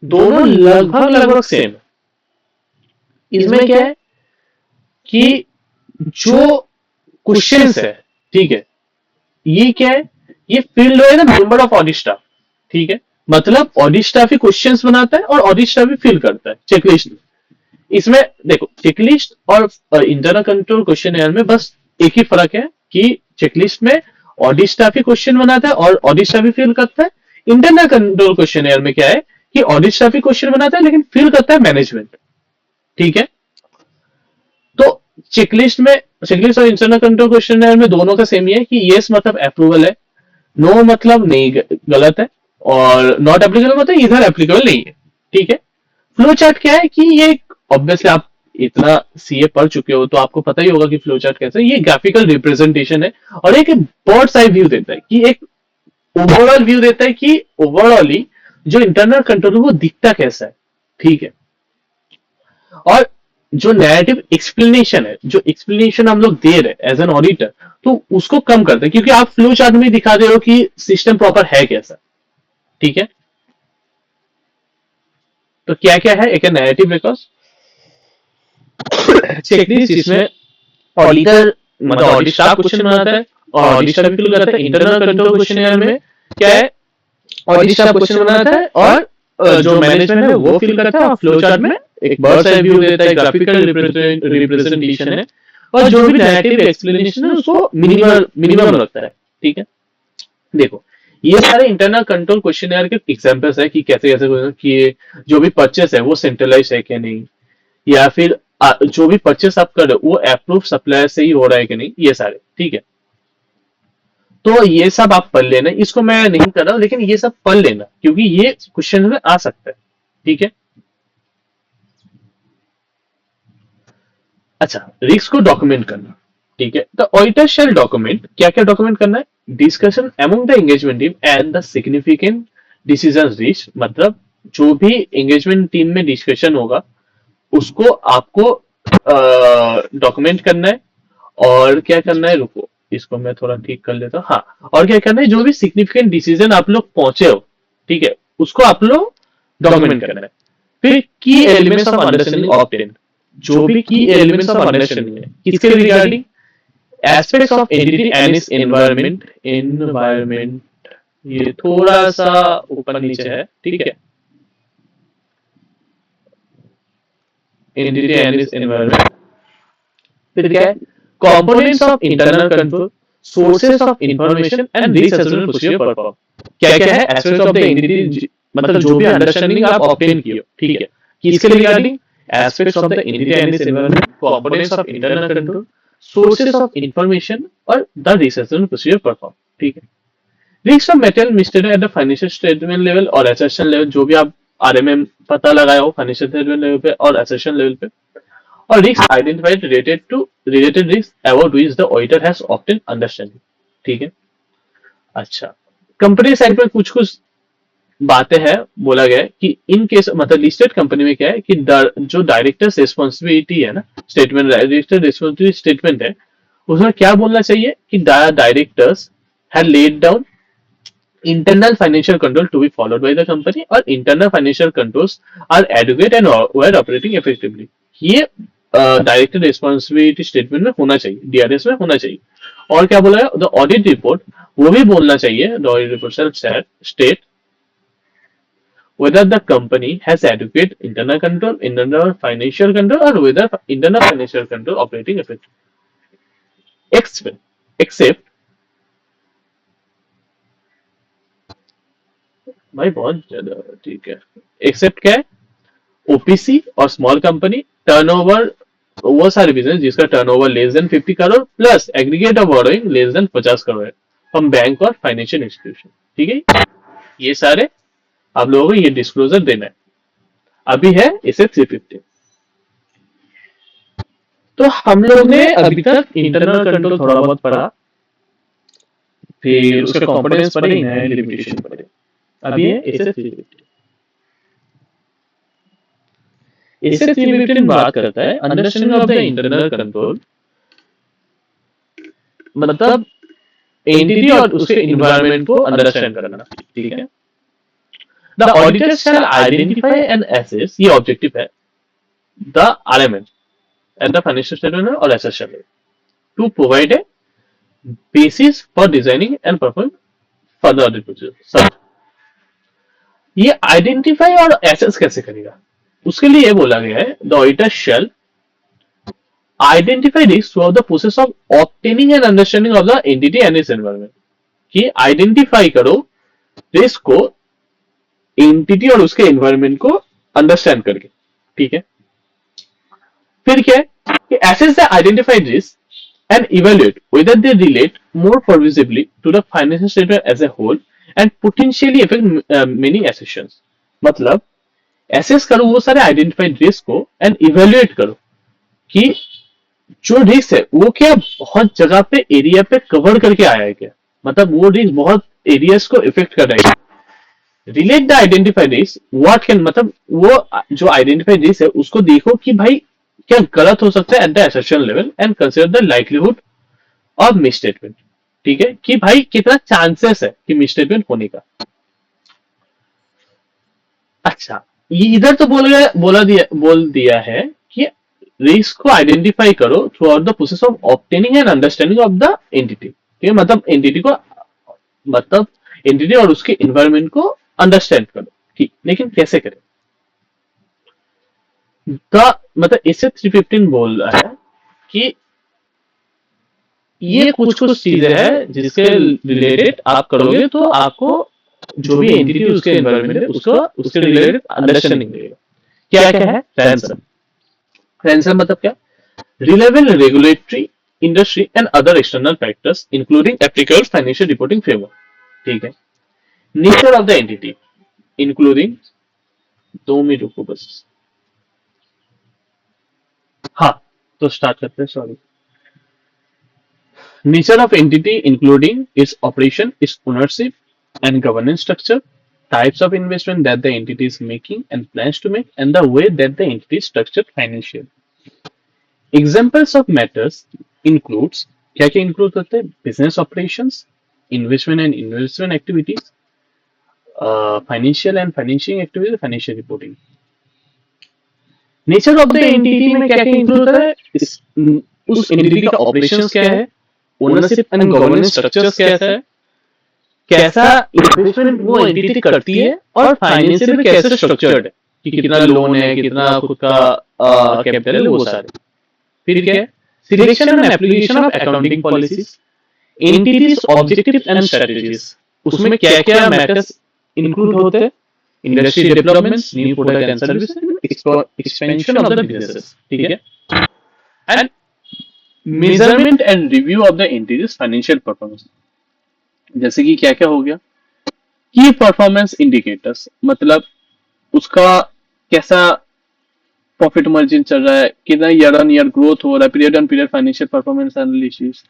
दोनों लगभग लगभग सेम। इसमें क्या है कि जो क्वेश्चंस है, ठीक है, ये क्या है? ये फील्ड है ना मेंबर ऑफ ऑडिट स्टाफ। ठीक है, मतलब ऑडिट स्टाफ ही क्वेश्चंस बनाता है और ऑडिट स्टाफ ही फिल करता है चेकलिस्ट। इसमें देखो चेकलिस्ट और इंटरनल कंट्रोल क्वेश्चन में बस एक ही फर्क है कि चेकलिस्ट में ऑडिट स्टाफ ही क्वेश्चन बनाता है और ऑडिट स्टाफ ही फिल करता है। इंटरनल कंट्रोल क्वेश्चन में क्या है कि ऑडिट स्टाफ ही क्वेश्चन बनाता है लेकिन फिल करता है मैनेजमेंट। ठीक है, तो चेकलिस्ट में, चेकलिस्ट और इंटरनल कंट्रोल क्वेश्चन में दोनों का सेम ही है कि यस मतलब अप्रूवल है, नो मतलब नहीं, गलत है, और नॉट एप्लीकेबल मतलब इधर एप्लीकेबल नहीं है। ठीक है। फ्लो चार्ट क्या है कि ये ऑब्वियसली आप इतना सीए पढ़ चुके हो तो आपको पता ही होगा कि फ्लो चार्ट कैसे है। ये ग्राफिकल रिप्रेजेंटेशन है और एक बर्ड्स आई व्यू देता है कि एक ओवरऑल व्यू देता है कि ओवरऑली जो इंटरनल कंट्रोल वो दिखता कैसा है। ठीक है। और जो नैरेटिव एक्सप्लेनेशन है, जो एक्सप्लेनेशन हम लोग दे रहे हैं एज एन ऑडिटर, तो उसको कम करते हैं क्योंकि आप फ्लो चार्ट में दिखा दे रहे हो कि सिस्टम प्रॉपर है कैसा। ठीक है। तो क्या क्या है? एक है नैरेटिव रिकॉर्ड, चेकलिस्ट जिसमें ऑडिटर मतलब ऑडिट स्टाफ क्वेश्चन बनाता है और ऑडिट स्टाफ फिल करता है। इंटरनल कंट्रोल क्वेश्चन में क्या है? ऑडिट स्टाफ क्वेश्चन बनाता है और जो मैनेजमेंट है वो फिल करता है और फ्लो चार्ट में एक बर्ड्स आई व्यू देता है, ग्राफिकल रिप्रेजेंटेशन है और जो भी नैरेटिव एक्सप्लेनेशन है उसको मिनिमम रखता है। ठीक है। देखो ये सारे इंटरनल कंट्रोल क्वेश्चन के एग्जांपल्स है कि कैसे कैसे कि जो भी परचेस है वो सेंट्रलाइज है कि नहीं, या फिर जो भी परचेस आप कर रहे हो वो अप्रूव सप्लायर से ही हो रहा है कि नहीं, ये सारे। ठीक है। तो ये सब आप पढ़ लेना, इसको मैं नहीं कर रहा हूं लेकिन ये सब पढ़ लेना क्योंकि ये क्वेश्चन में आ सकता है। ठीक है। अच्छा, रिस्क को डॉक्यूमेंट करना। ठीक है, द ऑडिटर शैल डॉक्यूमेंट, क्या क्या डॉक्यूमेंट करना है? Discussion among the engagement team and the significant decision rich, मतलब जो भी एंगेजमेंट टीम में डिस्कशन होगा उसको आपको डॉक्यूमेंट करना है। और क्या करना है, रुको इसको मैं थोड़ा ठीक कर लेता हूँ। हाँ, और क्या करना है, जो भी सिग्निफिकेंट डिसीजन आप लोग पहुंचे हो, ठीक है, उसको आप लोग डॉक्यूमेंट करना है। फिर की एलिमेंट्स ऑफ अंडरस्टैंडिंग ऑब्टेन, जो भी की एलिमेंट्स ऑफ अंडरस्टैंडिंग है किसके regarding? Aspects of entity and its environment, ये थोड़ा सा ऊपर नीचे है। ठीक है, एंटिटी एंड इट्स एनवायरमेंट। फिर क्या है? Components of internal control, sources of information and risk assessment procedure perform. क्या क्या है? एस्पेक्ट्स ऑफ द एंटिटी मतलब जो भी अंडरस्टैंडिंग आप ऑब्टेन किए हो। ठीक है, किसके regarding? Aspects of the entity and its environment, components of internal control, sources of information और the risk assessment procedure perform. ठीक है। Risk of material misstatement at the financial statement level और एसेशन लेवल, जो भी आप RMM पता लगाए हो फाइनेंशियल स्टेटमेंट लेवल पे और एसेशन लेवल पे, or risks identified related risk about which the auditor has obtained understanding. ठीक है। अच्छा, कंपनी साइड पर कुछ कुछ बातें हैं, बोला गया है कि इन केस मतलब लिस्टेड कंपनी में क्या है कि जो डायरेक्टर्स रिस्पॉन्सिबिलिटी है ना, स्टेटमेंट डायरेक्टर रिस्पॉन्सिबिलिटी स्टेटमेंट है, उसमें क्या बोलना चाहिए कि directors had laid down internal financial control to be followed by the company or internal financial controls are adequate and were operating effectively. ये डायरेक्टर रिस्पॉन्सिबिलिटी स्टेटमेंट में होना चाहिए, डीआरएस में होना चाहिए। और क्या बोला है, द ऑडिट रिपोर्ट वो भी बोलना चाहिए, the audit report state whether the company has adequate internal control, internal financial control, or whether internal financial control operating effectively. Except भाई बहुत ज्यादा, ठीक है। एक्सेप्ट क्या है, ओपीसी और स्मॉल कंपनी, टर्नओवर, वो सारे बिजनेस जिसका turnover less than 50 crore plus aggregate of borrowing less than 50 crore है फ्रॉम बैंक और फाइनेंशियल इंस्टीट्यूशन, ठीक है। ये सारे आप लोगों को ये डिस्क्लोजर देना है। अभी है इसे 350। तो हम लोग ने अभी तक इंटरनल कंट्रोल थोड़ा बहुत पढ़ा, फिर उसके कंपोनेंट्स पढ़े, इनहेरेंट लिमिटेशन पढ़े। अभी है इसे 350। इसे 315 बात करता है understanding of the internal control, मतलब एंटिटी और उसके इन्वायरमेंट को अंडरस्टैंड करना, ठीक है। The auditor shall identify and assess, ये ऑब्जेक्टिव है, the RMM at the financial statement और assertion to provide a basis for designing and perform further audit procedure. ये आइडेंटिफाई और एसेस कैसे करेगा, उसके लिए बोला गया है the auditor shall identify risks throughout the process of obtaining an understanding of the entity and its environment। कि आइडेंटिफाई करो रिस्क को एंटिटी और उसके एनवायरनमेंट को अंडरस्टैंड करके, ठीक है। फिर क्या है कि assess the identified risks and evaluate whether they relate more pervasively to the financial statement as a whole and potentially affect many assumptions। मतलब एसेस करो वो सारे आइडेंटिफाइड रिस्क को एंड इवेल्युएट करो कि जो रिस्क है वो क्या बहुत जगह पे एरिया पे कवर करके आया है क्या, मतलब वो रिस्क बहुत एरियाज को इफेक्ट कर रहा है। Relate the identified risk what can, मतलब वो जो आइडेंटिफाइड रिस्क है उसको देखो कि भाई क्या गलत हो सकता है at the assertion level and consider the likelihood of misstatement, ठीक है, कि भाई कितना चांसेस है कि मिसस्टेटमेंट होने का। अच्छा, ये इधर तो बोल दिया है कि रिस्क को आइडेंटिफाई करो through out the process of obtaining and understanding of the entity, ठीक है, मतलब एंटिटी और उसके एनवायरनमेंट को अंडरस्टैंड करो, ठीक। लेकिन कैसे करें, मतलब इसे 315 बोल रहा है कि ये कुछ कुछ चीजें हैं जिसके रिलेटेड आप करोगे तो आपको जो भी एंटिटी उसके एनवायरनमेंट है उसको उसके रिलेटेड अंडरस्टैंडिंग देगा। क्या क्या है, रैंसम। रैंसम मतलब क्या, reliable regulatory, industry and other external factors including applicable financial reporting framework, ठीक है। Nature of the entity including, 2 minute रुको बस, हाँ तो स्टार्ट करते हैं, sorry. Nature of entity including its operation, its ownership and governance structure, types of investment that the entity is making and plans to make, and the way that the entity is structured financially. Examples of matters includes, क्या क्या include करते हैं, business operations, investment and investment activities, financial and financial activities, financial reporting. Nature of the entity में क्या क्या include होता है, उस एंटिटी का ऑपरेशंस क्या है, ओनरशिप एंड गवर्नेंस स्ट्रक्चर्स कैसा है, कैसा इन्वेस्टमेंट वो एंटिटी करती है, और फाइनेंशियल में कैसे स्ट्रक्चर्ड है कि कितना लोन है, कितना खुद का कैपिटल है, वो सारे। फिर क्या है, selection and application of accounting policies, entities objective and strategies, उसमें क्या क्या मैटर्स इंक्लूड होते हैं, industry developments, new product and services, expansion of the businesses, ठीक है। And measurement and review of the entities financial performance, जैसे कि क्या क्या हो गया, की परफॉर्मेंस इंडिकेटर्स, मतलब उसका कैसा प्रॉफिट मार्जिन चल रहा है, कितना ईयर ऑन ईयर ग्रोथ हो रहा है, period on period financial performance analysis,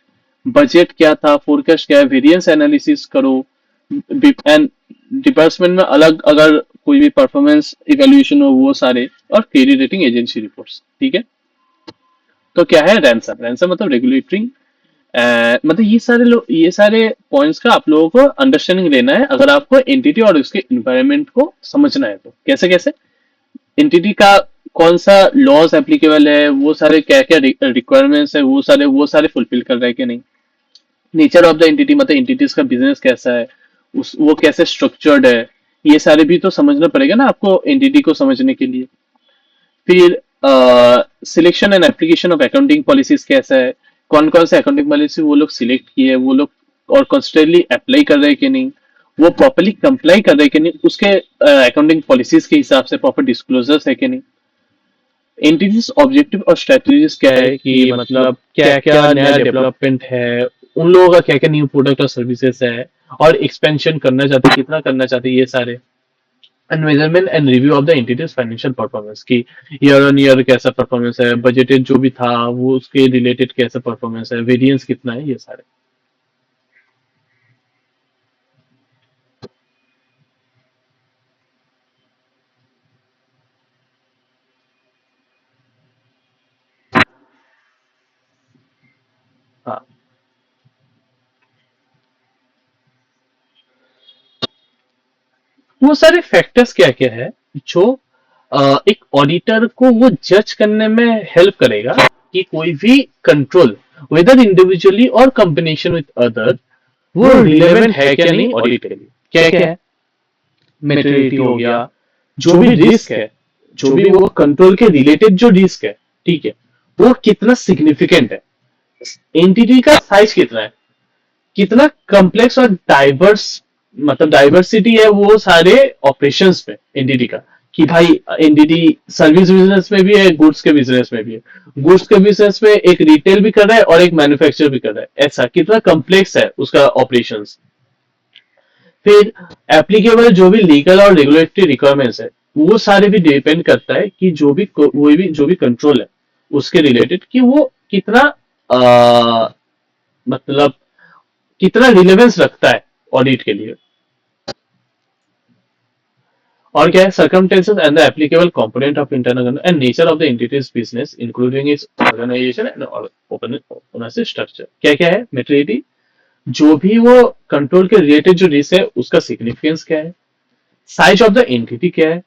budget क्या था, फोरकास्ट क्या है, वेरिएंस एनालिसिस करो, एंड डिपार्टमेंट में अलग अगर कोई भी परफॉर्मेंस इवेल्युएशन हो वो सारे, और क्रेडिट रेटिंग एजेंसी रिपोर्ट्स, ठीक है। तो क्या है रैंसम, रैंसम मतलब रेगुलेटरी, मतलब ये सारे पॉइंट्स का आप लोगों को अंडरस्टैंडिंग लेना है अगर आपको एंटिटी और उसके इन्वायरमेंट को समझना है। तो कैसे कैसे एंटिटी का कौन सा लॉज एप्लीकेबल है, वो सारे क्या क्या रिक्वायरमेंट्स है, वो सारे फुलफिल कर रहे हैं कि नहीं। नेचर ऑफ द एंटिटी मतलब एंटिटीज का बिजनेस कैसा है, उस वो कैसे स्ट्रक्चर्ड है, ये सारे भी तो समझना पड़ेगा ना आपको एंटिटी को समझने के लिए। फिर selection and application of accounting policies कैसा है, कौन कौन से अकाउंटिंग पॉलिसी वो लोग सिलेक्ट किए, वो लोग और कॉन्स्टेंटली अप्लाई कर रहे हैं कि नहीं, वो प्रॉपरली कंप्लाई कर रहे हैं कि नहीं, उसके अकाउंटिंग पॉलिसीज के हिसाब से प्रॉपर डिस्क्लोजर्स है कि नहीं। एंटिटीज ऑब्जेक्टिव और स्ट्रेटजीज क्या है कि मतलब क्या क्या नया डेवलपमेंट है, उन लोगों का क्या क्या न्यू प्रोडक्ट और सर्विसेज है, और एक्सपेंशन करना चाहते हैं, कितना करना चाहते हैं, ये सारे। And measurement and review of the entities financial performance की ईयर ऑन ईयर कैसा परफॉर्मेंस है, बजटेड जो भी था वो उसके रिलेटेड कैसा परफॉर्मेंस है, वेरिएंस कितना है, ये सारे। हाँ, वो सारे फैक्टर्स क्या क्या है जो एक ऑडिटर को वो जज करने में हेल्प करेगा कि कोई भी कंट्रोल, वेदर इंडिविजुअली और कॉम्बिनेशन विद अदर, वो रिलेवेंट है क्या नहीं ऑडिट के लिए। क्या क्या है, मेटेरियलिटी हो गया, जो भी रिस्क है, जो भी वो कंट्रोल के रिलेटेड जो रिस्क है, ठीक है, वो कितना सिग्निफिकेंट है, एंटिटी का साइज कितना है, कितना कॉम्प्लेक्स और डाइवर्स, मतलब डाइवर्सिटी है वो सारे ऑपरेशंस में एनडीटी का, कि भाई एनडीटी सर्विस बिजनेस में भी है, गुड्स के बिजनेस में भी है, गुड्स के बिजनेस में एक रिटेल भी कर रहा है और एक मैन्युफैक्चर भी कर रहा है, ऐसा कितना कॉम्प्लेक्स है उसका ऑपरेशंस। फिर एप्लीकेबल जो भी लीगल और रेगुलेटरी रिक्वायरमेंट्स है, वो सारे भी डिपेंड करता है कि जो भी कंट्रोल है उसके रिलेटेड, कि वो कितना मतलब कितना रिलेवेंस रखता है ऑडिट के लिए। और क्या है, circumstances and the applicable component of internal and nature of the entity's business including its organization and open ownership structure। क्या क्या है, मेटेरियलिटी, जो भी वो कंट्रोल के रिलेटेड जो रिस्क है उसका सिग्निफिकेंस क्या है, साइज ऑफ द एंटिटी क्या है,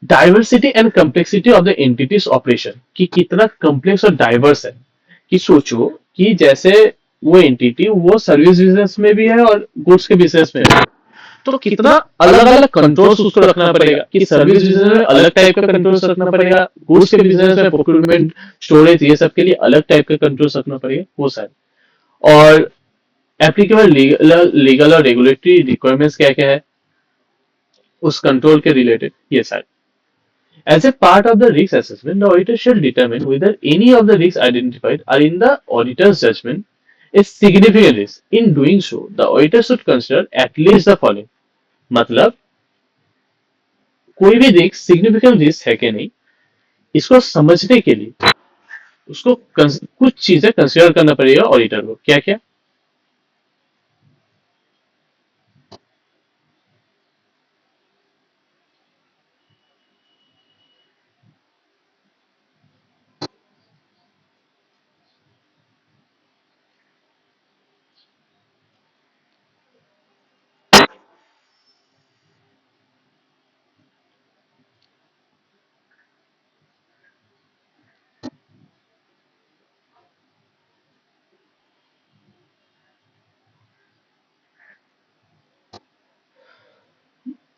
diversity and complexity of the entities operation, कि कितना कम्प्लेक्स और डाइवर्स है। कि सोचो कि जैसे वो एंटिटी वो सर्विस बिजनेस में भी है और गुड्स के बिजनेस में भी है, तो कितना अलग अलग कंट्रोल्स उसको रखना पड़ेगा, कि सर्विस बिजनेस में अलग टाइप का कंट्रोल्स रखना पड़ेगा, गुड्स के बिजनेस में प्रोक्योरमेंट, स्टोरेज, ये सब के लिए अलग टाइप का कंट्रोल्स रखना पड़ेगा, वो सारे। और एप्लीकेबल लीगल और रेगुलेटरी रिक्वायरमेंट्स क्या क्या है उस कंट्रोल के रिलेटेड, ये सारे। As a part of the risk assessment, the auditor shall determine whether any of the risks identified are in the auditor's judgment a significant risk. In doing so, the auditor should consider at least the following. मतलब कोई भी risk significant risk है कि नहीं, इसको समझने के लिए उसको कुछ चीजें कंसिडर करना पड़ेगा ऑडिटर को। क्या क्या,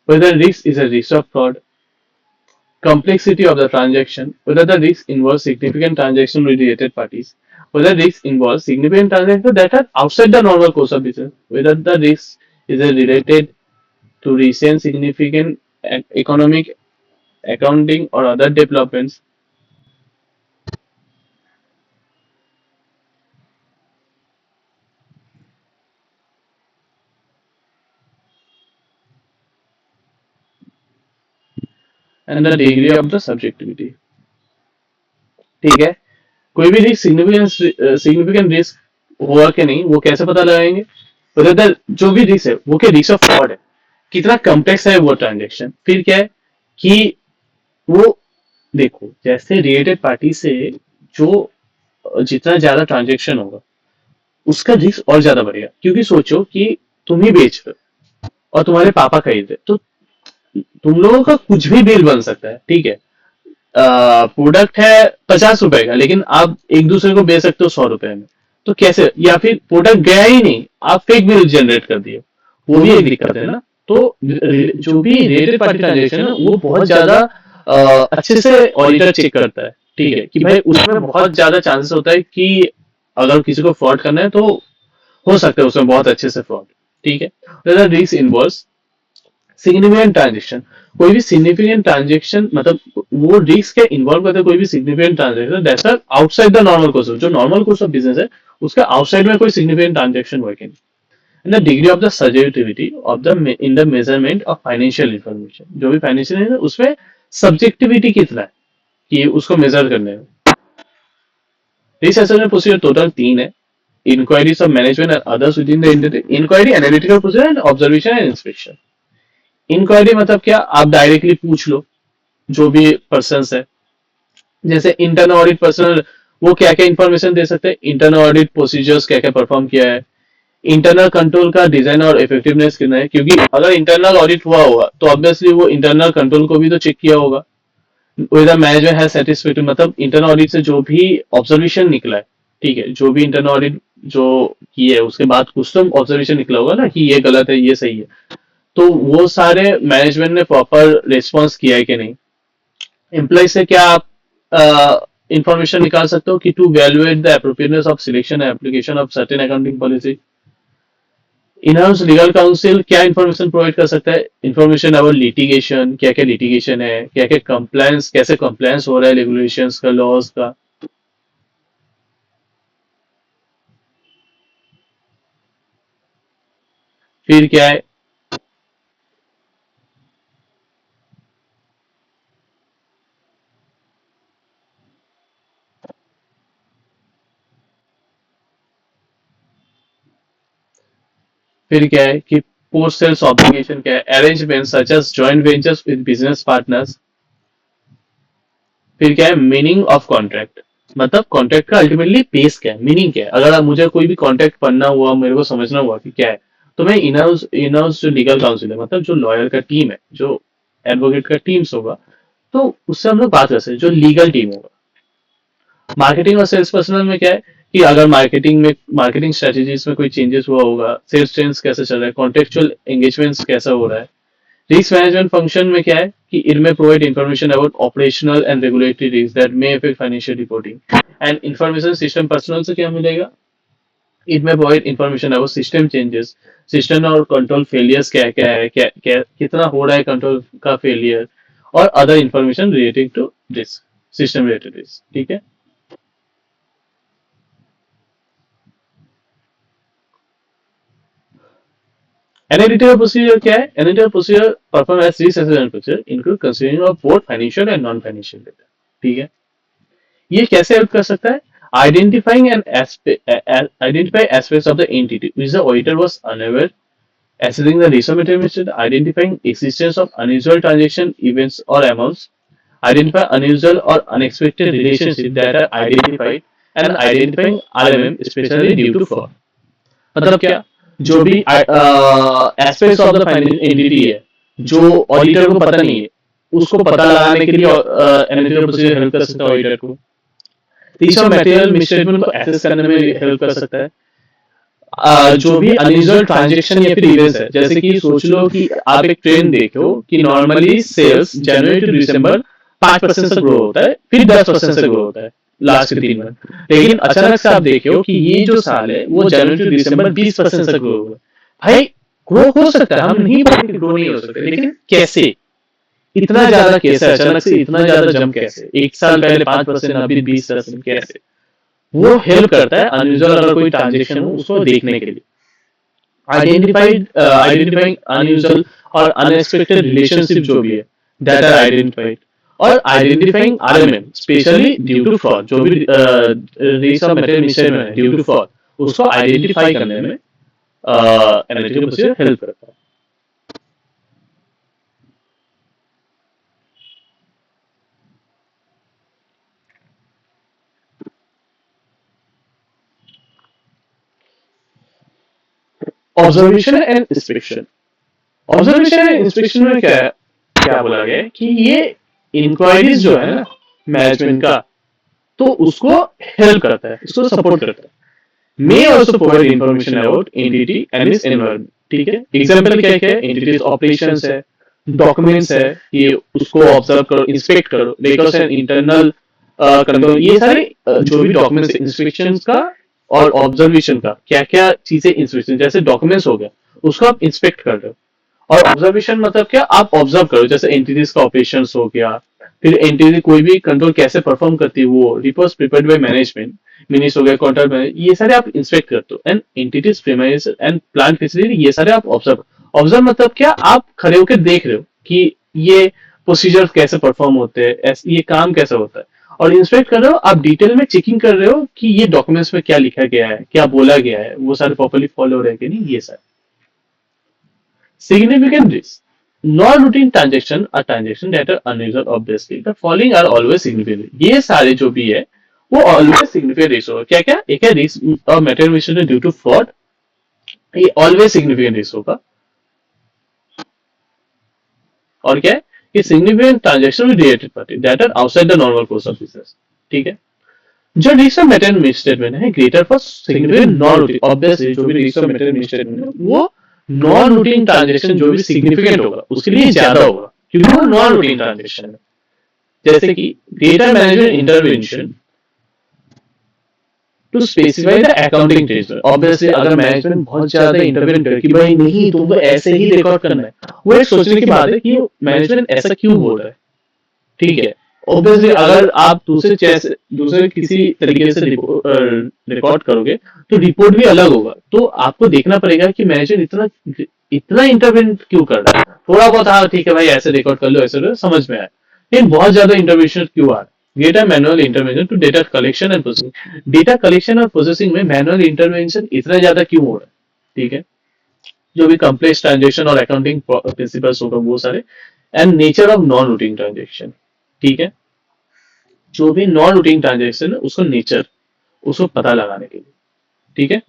whether risk is a risk of fraud, complexity of the transaction, whether the risk involves significant transaction with related parties, whether risk involves significant transactions that are outside the normal course of business, whether the risk is related to recent significant economic, accounting, or other developments, and the degree of the subjectivity। ठीक है, कोई भी risk significant risk हुआ कि नहीं, वो कैसे पता लगाएंगे? ब्रदर, जो भी रिस्क है वो क्या रिस्क ऑफ फ्रॉड है, कितना कॉम्प्लेक्स है वो ट्रांजेक्शन। फिर क्या है कि वो, देखो जैसे रिलेटेड पार्टी से जो जितना ज्यादा ट्रांजेक्शन होगा उसका रिस्क और ज्यादा बढ़ेगा, क्योंकि सोचो कि तुम ही बेच रहे हो और तुम्हारे पापा खरीद रहे, तो तुम लोगों का कुछ भी डील बन सकता है, ठीक है। प्रोडक्ट है 50 रुपए का, लेकिन आप एक दूसरे को बेच सकते हो 100 रुपए में। तो कैसे? या फिर प्रोडक्ट गया ही नहीं, आप फेक बिल जनरेट कर दिए, वो भी एक दिक्कत है ना। तो जो भी रिलेटेड पार्टी ट्रांजेक्शन है वो बहुत ज्यादा अच्छे से ऑडिटर चेक करता है, ठीक है, कि भाई उसमें बहुत ज्यादा चांसेस होता है कि अगर किसी को फ्रॉड करना है तो हो सकता है उसमें बहुत अच्छे से फ्रॉड, ठीक है। रिस्क इन्वॉल्व सिग्निफिकेंट ट्रांजेक्शन, कोई भी सिग्निफिकेंट ट्रांजेक्शन मतलब वो रिस्क के इन्वॉल्व करते हैं, कोई भी significant transaction that's are outside the normal course, जो नॉर्मल कोर्स ऑफ बिजनेस है उसका आउटसाइड में कोई significant transaction working. And the degree of the subjectivity of the in the measurement of financial information, जो भी फाइनेंशियल है उसमें subjectivity कितना है कि उसको मेजर करने में। रिस्क असेसमेंट प्रोसीजर टोटल 3 है: inquiries of management and others within the entity, inquiry, analytical procedure and observation and inspection. Inquiry मतलब क्या, आप डायरेक्टली पूछ लो जो भी पर्सन है, जैसे इंटरनल ऑडिट पर्सनल, वो क्या क्या इंफॉर्मेशन दे सकते हैं, इंटरनल ऑडिट प्रोसीजर्स क्या क्या परफॉर्म किया है, इंटरनल कंट्रोल का डिजाइन और इफेक्टिवनेस कितना है, क्योंकि अगर इंटरनल ऑडिट हुआ होगा तो ऑब्वियसली वो इंटरनल कंट्रोल को भी तो चेक किया होगा। वेदर मैनेजमेंट हैज सेटिस्फैक्टरी, मतलब इंटरनल ऑडिट से जो भी ऑब्जर्वेशन निकला है, ठीक है, जो भी इंटरनल ऑडिट जो की है उसके बाद कुछ तो ऑब्जर्वेशन निकला होगा ना कि ये गलत है ये सही है, तो वो सारे मैनेजमेंट ने प्रॉपर रिस्पॉन्स किया है कि नहीं। एम्प्लॉय से क्या आप इंफॉर्मेशन निकाल सकते हो कि to evaluate the appropriateness of selection and application of certain accounting policy. In house legal counsel क्या इंफॉर्मेशन प्रोवाइड कर सकता है, इंफॉर्मेशन अबाउट लिटिगेशन, क्या क्या लिटिगेशन है, क्या क्या कंप्लायंस, कैसे कंप्लायंस हो रहा है रेगुलेशंस का, लॉज का। फिर क्या है, फिर क्या है कि पोस्ट सेल्स ऑब्लिगेशन क्या है, arrangement such as joint ventures with business partners. फिर क्या है, मीनिंग ऑफ कॉन्ट्रैक्ट, मतलब कॉन्ट्रैक्ट का अल्टीमेटली बेस क्या है, मीनिंग क्या है। अगर आप मुझे कोई भी कॉन्ट्रैक्ट पढ़ना हुआ, मेरे को समझना हुआ कि क्या है, तो मैं इन हाउस जो लीगल काउंसिल है, मतलब जो लॉयर का टीम है, जो एडवोकेट का टीम्स होगा, तो उससे हम लोग बात कर सकते हैं, जो लीगल टीम होगा। मार्केटिंग और सेल्स पर्सनल में क्या है कि अगर मार्केटिंग स्ट्रेटेजीज में कोई चेंजेस हुआ होगा, सेल्स ट्रेंड्स कैसे चल रहा है, कॉन्टेक्चुअल एंगेजमेंट्स कैसा हो रहा है। रिस्क मैनेजमेंट फंक्शन में क्या है कि इट में provide information about operational and regulatory risk that may affect financial reporting. And information system personal से क्या मिलेगा, इट में provide information about system changes, system और कंट्रोल फेलियर्स क्या क्या है, कितना हो रहा है कंट्रोल का फेलियर, और other information related to risk, system related risk, ठीक है। एनालिटिकल प्रोसीजर क्या है, analytical procedure perform as risk assessment procedure include considering of both financial and non financial data, ठीक है। ये कैसे हेल्प कर सकता है, identifying and identify aspects of the entity which the auditor was unaware, assessing the risk of information, identifying existence of unusual transaction events or amounts, identify unusual or unexpected relationships that are identified, and identifying RMM especially due to fraud। मतलब क्या, जो भी aspects of the financial entity है जो auditor को पता नहीं है, उसको पता लगाने के लिए एनालिटिकल प्रोसीजर हेल्प कर सकता है ऑडिटर को। तीसरा, मटेरियल मिसस्टेटमेंट को एसेस करने में हेल्प कर सकता है। जो भी अनयूजुअल ट्रांजेक्शन या फिर इवेंट्स है, जैसे कि सोच लो कि आप एक ट्रेंड देखो कि नॉर्मली सेल्स जनवरी टू दिसंबर 5% से ग्रो होता है, फिर 10% से ग्रो होता है लास्ट के 3 मंथ, लेकिन अचानक से आप देखो कि ये जो साल है वो जनवरी टू दिसंबर 20% से ग्रो हुआ। भाई ग्रो हो सकता है, हम नहीं बोलते ग्रो नहीं हो सकता, लेकिन कैसे, इतना ज्यादा कैसे, अचानक से इतना ज्यादा जंप कैसे, एक साल पहले 5% अभी 20%, कैसे। वो हेल्प करता है अनयूजुअल अगर कोई ट्रांजेक्शन हो उसको देखने के लिए। आइडेंटिफाइंग अनयूजुअल और अनएक्सपेक्टेड रिलेशनशिप जो भी है दैट आर आइडेंटिफाइड, और identifying RMM specially due to fraud, जो भी रिस्क ऑफ मटेरियल मिसस्टेटमेंट है ड्यू टू फ्रॉड, उसको आइडेंटिफाई करने में एनालिटिकल प्रोसीजर हेल्प करता है। Observation and inspection. Observation and inspection में क्या क्या बोला गया है कि ये इंक्वायरीज जो है ना मैनेजमेंट का, तो उसको हेल्प करता है, उसको सपोर्ट करता है। May also provide information about entity and it's environment. ठीक है, एग्जाम्पल क्या क्या है, एंटिटीज ऑपरेशंस है, डॉक्यूमेंट्स है, ये उसको ऑब्जर्व करो, इंस्पेक्ट करो, रिकॉर्ड्स एंड इंटरनल कंट्रोल, ये सारे जो भी डॉक्यूमेंट्स इंस्पेक्शन का और ऑब्जर्वेशन का क्या क्या चीजें इंस्पेक्शन, जैसे डॉक्यूमेंट्स हो गया उसको आप इंस्पेक्ट कर रहे हो, और ऑब्जर्वेशन मतलब क्या, आप ऑब्जर्व करो, जैसे एंटिटीज का ऑपरेशन हो गया, फिर एंटिटी कोई भी कंट्रोल कैसे परफॉर्म करती है, वो reports prepared by management, minutes हो गया, कॉन्ट्रैक्ट मैनेज, ये सारे आप इंस्पेक्ट करते हो। And entities premise and plant facility, ये सारे आप ऑब्जर्व, ऑब्जर्व मतलब क्या, आप खड़े होकर देख रहे हो कि ये प्रोसीजर कैसे परफॉर्म होते हैं, ये काम कैसे होता है। और इंस्पेक्ट कर रहे हो, आप डिटेल में चेकिंग कर रहे हो कि ये डॉक्यूमेंट्स में क्या लिखा गया है, क्या बोला गया है, वो सारे प्रॉपर्ली फॉलो हो रहे हैं कि नहीं, ये सारे। Significant risks. Non-routine transaction are transaction that are unusual obviously. The following are always significant. ये सारे जो भी है वो always significant risk होगा। क्या क्या, एक है risk of material misstatement due to fraud, ये always significant risk होगा। और क्या है कि significant transaction with related party that are outside the normal course of business। ठीक है, जो रिस्क ऑफ मेटेरियल मिसस्टेटमेंट है greater for significant non routine, obviously जो भी रिस्क ऑफ मेटेरियल मिसस्टेटमेंट है वो नॉन रूटीन ट्रांजेक्शन जो भी सिग्निफिकेंट होगा उसके लिए ज्यादा होगा, क्योंकि वो नॉन रूटीन ट्रांजेक्शन है। जैसे कि data management intervention to specify the accounting treasure, obviously अगर मैनेजमेंट बहुत ज्यादा इंटरवेंट करे कि भाई नहीं तुमको ऐसे ही रिकॉर्ड करना है, वो एक सोचने की बात है कि मैनेजमेंट ऐसा क्यों बोल रहा है। ठीक है, ऑब्वियसली अगर आप दूसरे किसी तरीके से रिकॉर्ड करोगे तो रिपोर्ट भी अलग होगा, तो आपको देखना पड़ेगा कि मैनेजर इतना इतना इंटरवेंट क्यों कर रहा है। थोड़ा बहुत हाँ ठीक है भाई ऐसे रिकॉर्ड कर लो, ऐसे समझ में आया, लेकिन बहुत ज्यादा इंटरवेंशन क्यों आ रहा है। Data manual intervention to data collection and processing, data collection और प्रोसेसिंग में मैनुअल इंटरवेंशन इतना ज्यादा क्यों हो रहा है। ठीक है, जो भी कम्प्लेक्स ट्रांजेक्शन और अकाउंटिंग प्रिंसिपल्स होगा वो सारे, and nature of non routine transaction. ठीक है, जो भी नॉन रूटीन ट्रांजेक्शन है उसको नेचर, उसको पता लगाने के लिए। ठीक है,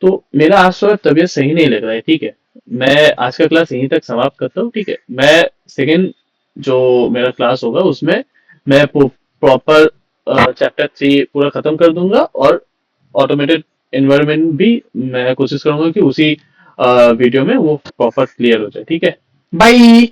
तो मेरा आज थोड़ा तबीयत सही नहीं लग रहा है। ठीक है, मैं आज का क्लास यहीं तक समाप्त करता हूँ। ठीक है, मैं सेकेंड जो मेरा क्लास होगा उसमें मैं प्रॉपर चैप्टर 3 पूरा खत्म कर दूंगा, और ऑटोमेटेड एनवायरनमेंट भी मैं कोशिश करूंगा कि उसी वीडियो में वो प्रॉपर क्लियर हो जाए। ठीक है, बाय।